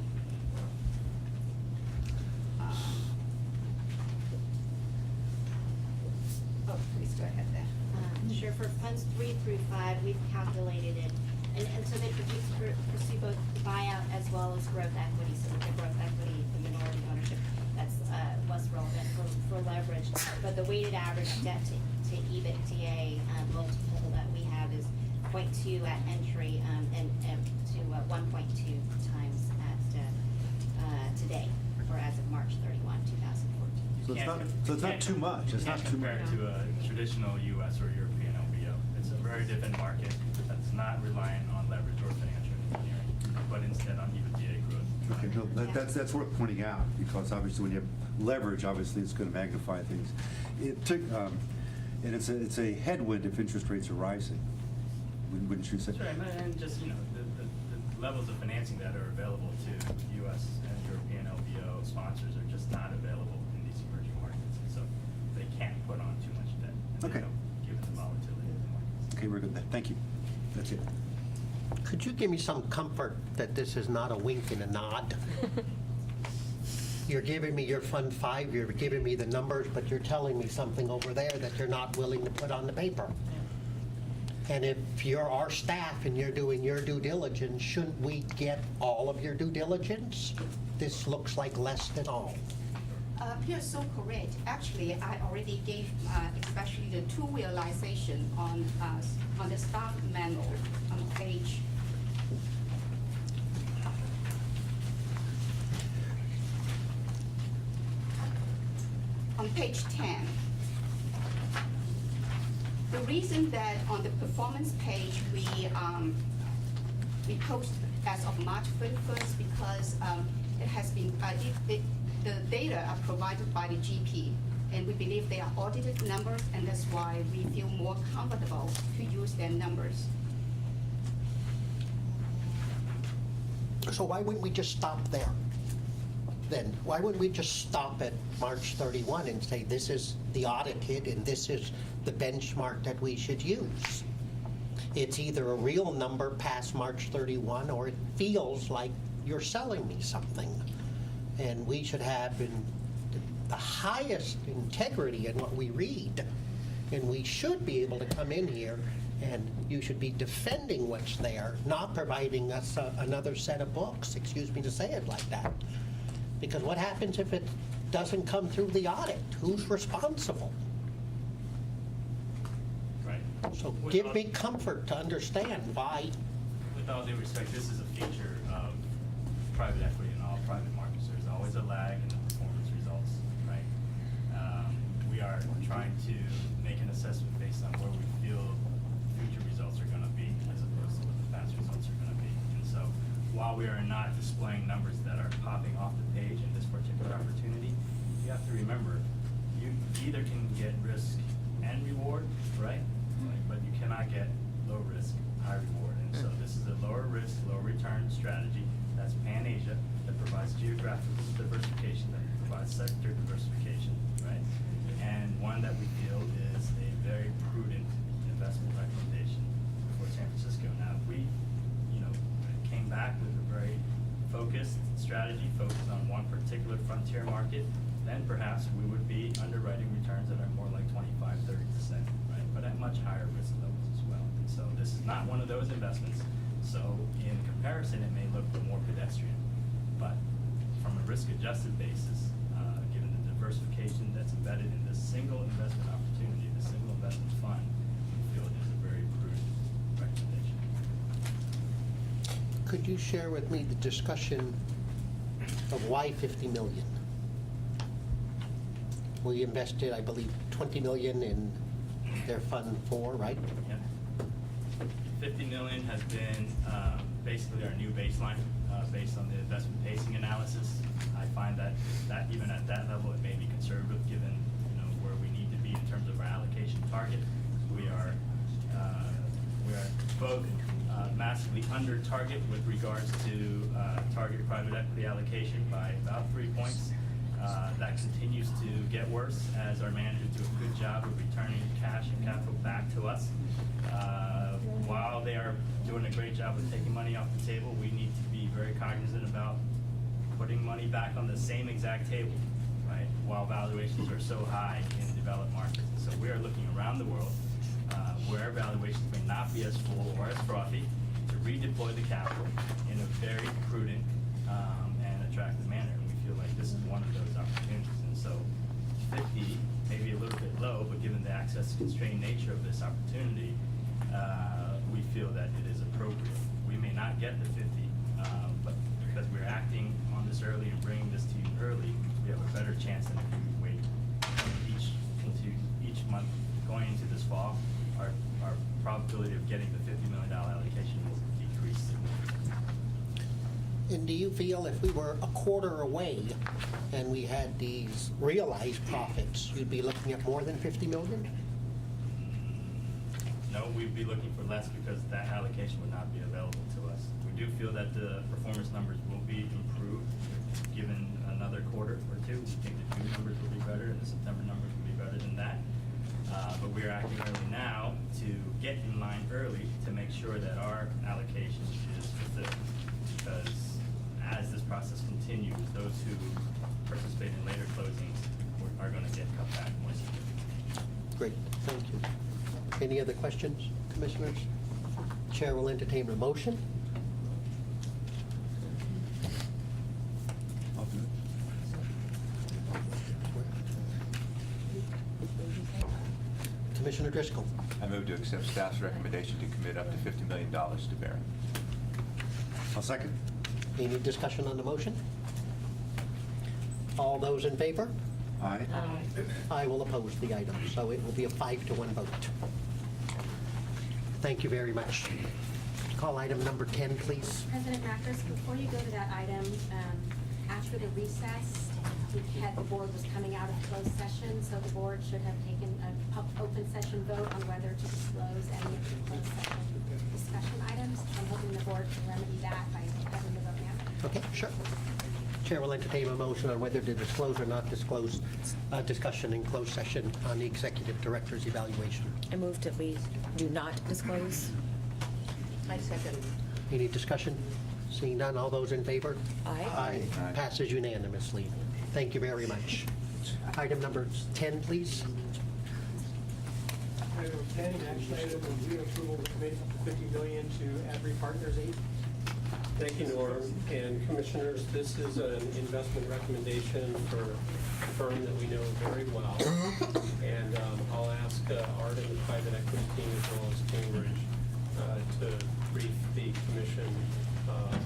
Please go ahead there. Sure, for funds 3 through 5, we've calculated it, and so they pursue both buyout as well as growth equity. So the growth equity, the minority ownership, that's less relevant for leverage. But the weighted average debt to EBITDA multiple that we have is 0.2 at entry and to 1.2 times at today, or as of March 31, 2014. So it's not too much. It's not too much. Compared to a traditional U.S. or European LBO. It's a very different market that's not reliant on leverage or financial engineering, but instead on EBITDA growth. Okay, no, that's worth pointing out because obviously when you have leverage, obviously it's going to magnify things. And it's a headwind if interest rates are rising. Wouldn't you say? That's right, and just the levels of financing that are available to U.S. and European LBO sponsors are just not available in these emerging markets, and so they can't put on too much debt. And Okay. they don't, given the volatility of the markets. Okay, very good. Thank you. That's it. Could you give me some comfort that this is not a wink and a nod? You're giving me your Fund 5, you're giving me the numbers, but you're telling me something over there that you're not willing to put on the paper. And if you're our staff and you're doing your due diligence, shouldn't we get all of your due diligence? This looks like less than all. You're so correct. Actually, I already gave, especially the 2 realization on the staff manual on page. On page 10. The reason that on the performance page we post as of March 31st because it has been the data are provided by the GP, and we believe they are audited numbers, and that's why we feel more comfortable to use their numbers. So why wouldn't we just stop there? Then why wouldn't we just stop at March 31 and say this is the audited and this is the benchmark that we should use? It's either a real number past March 31 or it feels like you're selling me something. And we should have the highest integrity in what we read. And we should be able to come in here and you should be defending what's there, not providing us another set of books, excuse me to say it like that. Because what happens if it doesn't come through the audit? Who's responsible? Right. So give me comfort to understand why. With all due respect, this is a feature of private equity in all private markets. There's always a lag in the performance results, right? are trying to make an assessment based on where we feel future results are going to be as opposed to what the past results are going to be. And so while we are not displaying numbers that are popping off the page in this particular opportunity, you have to remember, you either can get risk and reward, right? But you cannot get low risk, high reward. And so this is a lower risk, low return strategy that's pan-Asia, that provides geographical diversification, that provides sector diversification, right? And one that we feel is a very prudent investment recommendation for San Francisco. Now, if we, came back with a very focused strategy, focused on one particular frontier market, then perhaps we would be underwriting returns that are more like 25, 30%, right? But at much higher risk levels as well. And so this is not one of those investments. So in comparison, it may look more pedestrian. But from a risk-adjusted basis, given the diversification that's embedded in this single investment opportunity, this single investment fund, we feel it is a very prudent recommendation. Could you share with me the discussion of why 50 million? We invested, I believe, 20 million in their Fund 4, right? Yeah. 50 million has been basically our new baseline based on the investment pacing analysis. I find that even at that level, it may be conservative given where we need to be in terms of our allocation target. We are both massively under target with regards to target private equity allocation by about 3 points. That continues to get worse as our managers do a good job of returning cash and capital back to us. While they are doing a great job of taking money off the table, we need to be very cognizant about putting money back on the same exact table, right? While valuations are so high in developed markets. So we are looking around the world where valuations may not be as full or as frothy to redeploy the capital in a very prudent and attractive manner. And we feel like this is one of those opportunities. And so 50, maybe a little bit low, but given the access constrained nature of this opportunity, we feel that it is appropriate. We may not get the 50, but because we're acting on this early and bringing this to you early, we have a better chance than if we wait each month going into this fall. Our probability of getting the $50 million allocation will decrease significantly. And do you feel if we were a quarter away and we had these realized profits, you'd be looking at more than 50 million? No, we'd be looking for less because that allocation would not be available to us. We do feel that the performance numbers will be improved given another quarter or two. We think the June numbers will be better and the September numbers will be better than that. But we're acting early now to get in line early to make sure that our allocation is fulfilled. Because as this process continues, those who participate in later closings are going to get cut back more significantly. Great, thank you. Any other questions, commissioners? Chair will entertain a motion. Commissioner Driscoll. I move to accept staff's recommendation to commit up to $50 million to Barron. I'll second. Any discussion on the motion? All those in favor? Aye. I will oppose the item, so it will be a 5-1 vote. Thank you very much. Call item number 10, please. President Mackers, before you go to that item, after the recess, the board was coming out of closed session, so the board should have taken an open session vote on whether to disclose any of the closed session discussion items. I'm hoping the board can remedy that by having the vote now. Okay, sure. Chair will entertain a motion on whether to disclose or not disclose discussion in closed session on the executive director's evaluation. I move that we do not disclose. I second. Any discussion? Seeing none, all those in favor? Aye. Aye. Aye. Passes unanimously. Thank you very much. Item number 10, please. Item 10, action item on reapproval of commitment to $50 million to Abry Partners 8. Thank you, Norm. And Commissioners, this is an investment recommendation for a firm that we know very well. And I'll ask Art and the private equity team as well as Cambridge to brief the commission on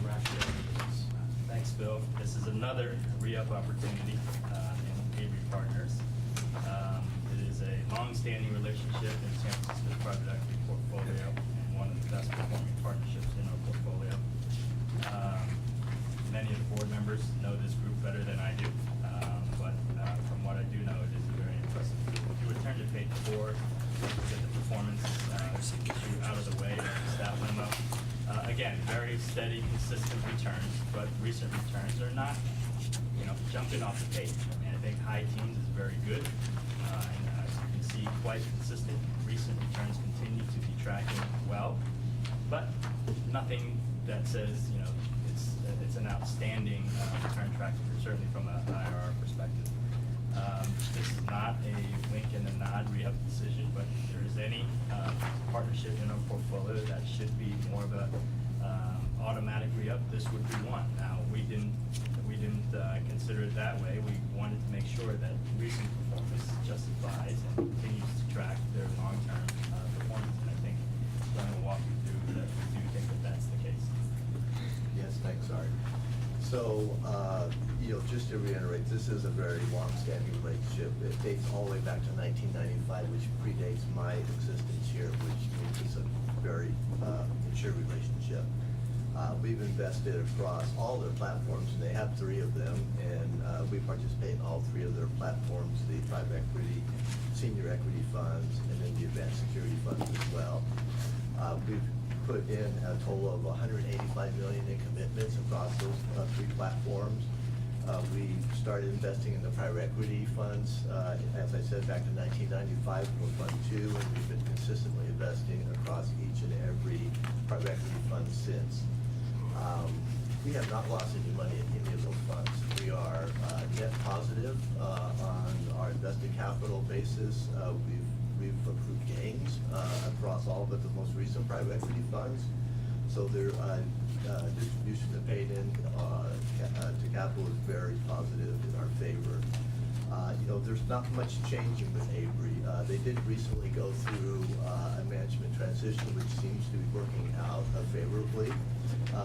rationale for this. Thanks, Bill. This is another re-up opportunity in Avery Partners. long-standing relationship in San Francisco's private equity portfolio, and one of the best performing partnerships in our portfolio. Many of the board members know this group better than I do, but from what I do know, it is a very impressive group. If you would turn to page 4, get the performance issue out of the way, stat memo. Again, very steady, consistent returns, but recent returns are not, jumping off the page. I mean, I think high teens is very good, and as you can see, quite consistent. Recent returns continue to be tracking well, but nothing that says, it's an outstanding return track, certainly from an IRR perspective. This is not a wink and a nod re-up decision, but if there is any partnership in our portfolio that should be more of a automatic re-up, this would be one. Now, we didn't consider it that way. We wanted to make sure that recent performance justifies and continues to track their long-term performance, and I think Glenn will walk you through that. We do think that that's the case. Yes, thanks, Art. So, just to reiterate, this is a very long-standing relationship. It dates all the way back to 1995, which predates my existence here, which means it's a very mature relationship. We've invested across all their platforms, and they have 3 of them, and we participate in all 3 of their platforms, the private equity, senior equity funds, and then the advanced security funds as well. We've put in a total of $185 million in commitments across those 3 platforms. We started investing in the private equity funds, as I said, back in 1995 for Fund 2, and we've been consistently investing across each and every private equity fund since. We have not lost any money in any of those funds. We are net positive on our invested capital basis. We've accrued gains across all but the most recent private equity funds. So their distribution to paid in to capital is very positive in our favor. There's not much changing with Avery. They did recently go through a management transition, which seems to be working out favorably.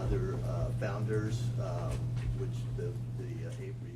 Their founders, which the Avery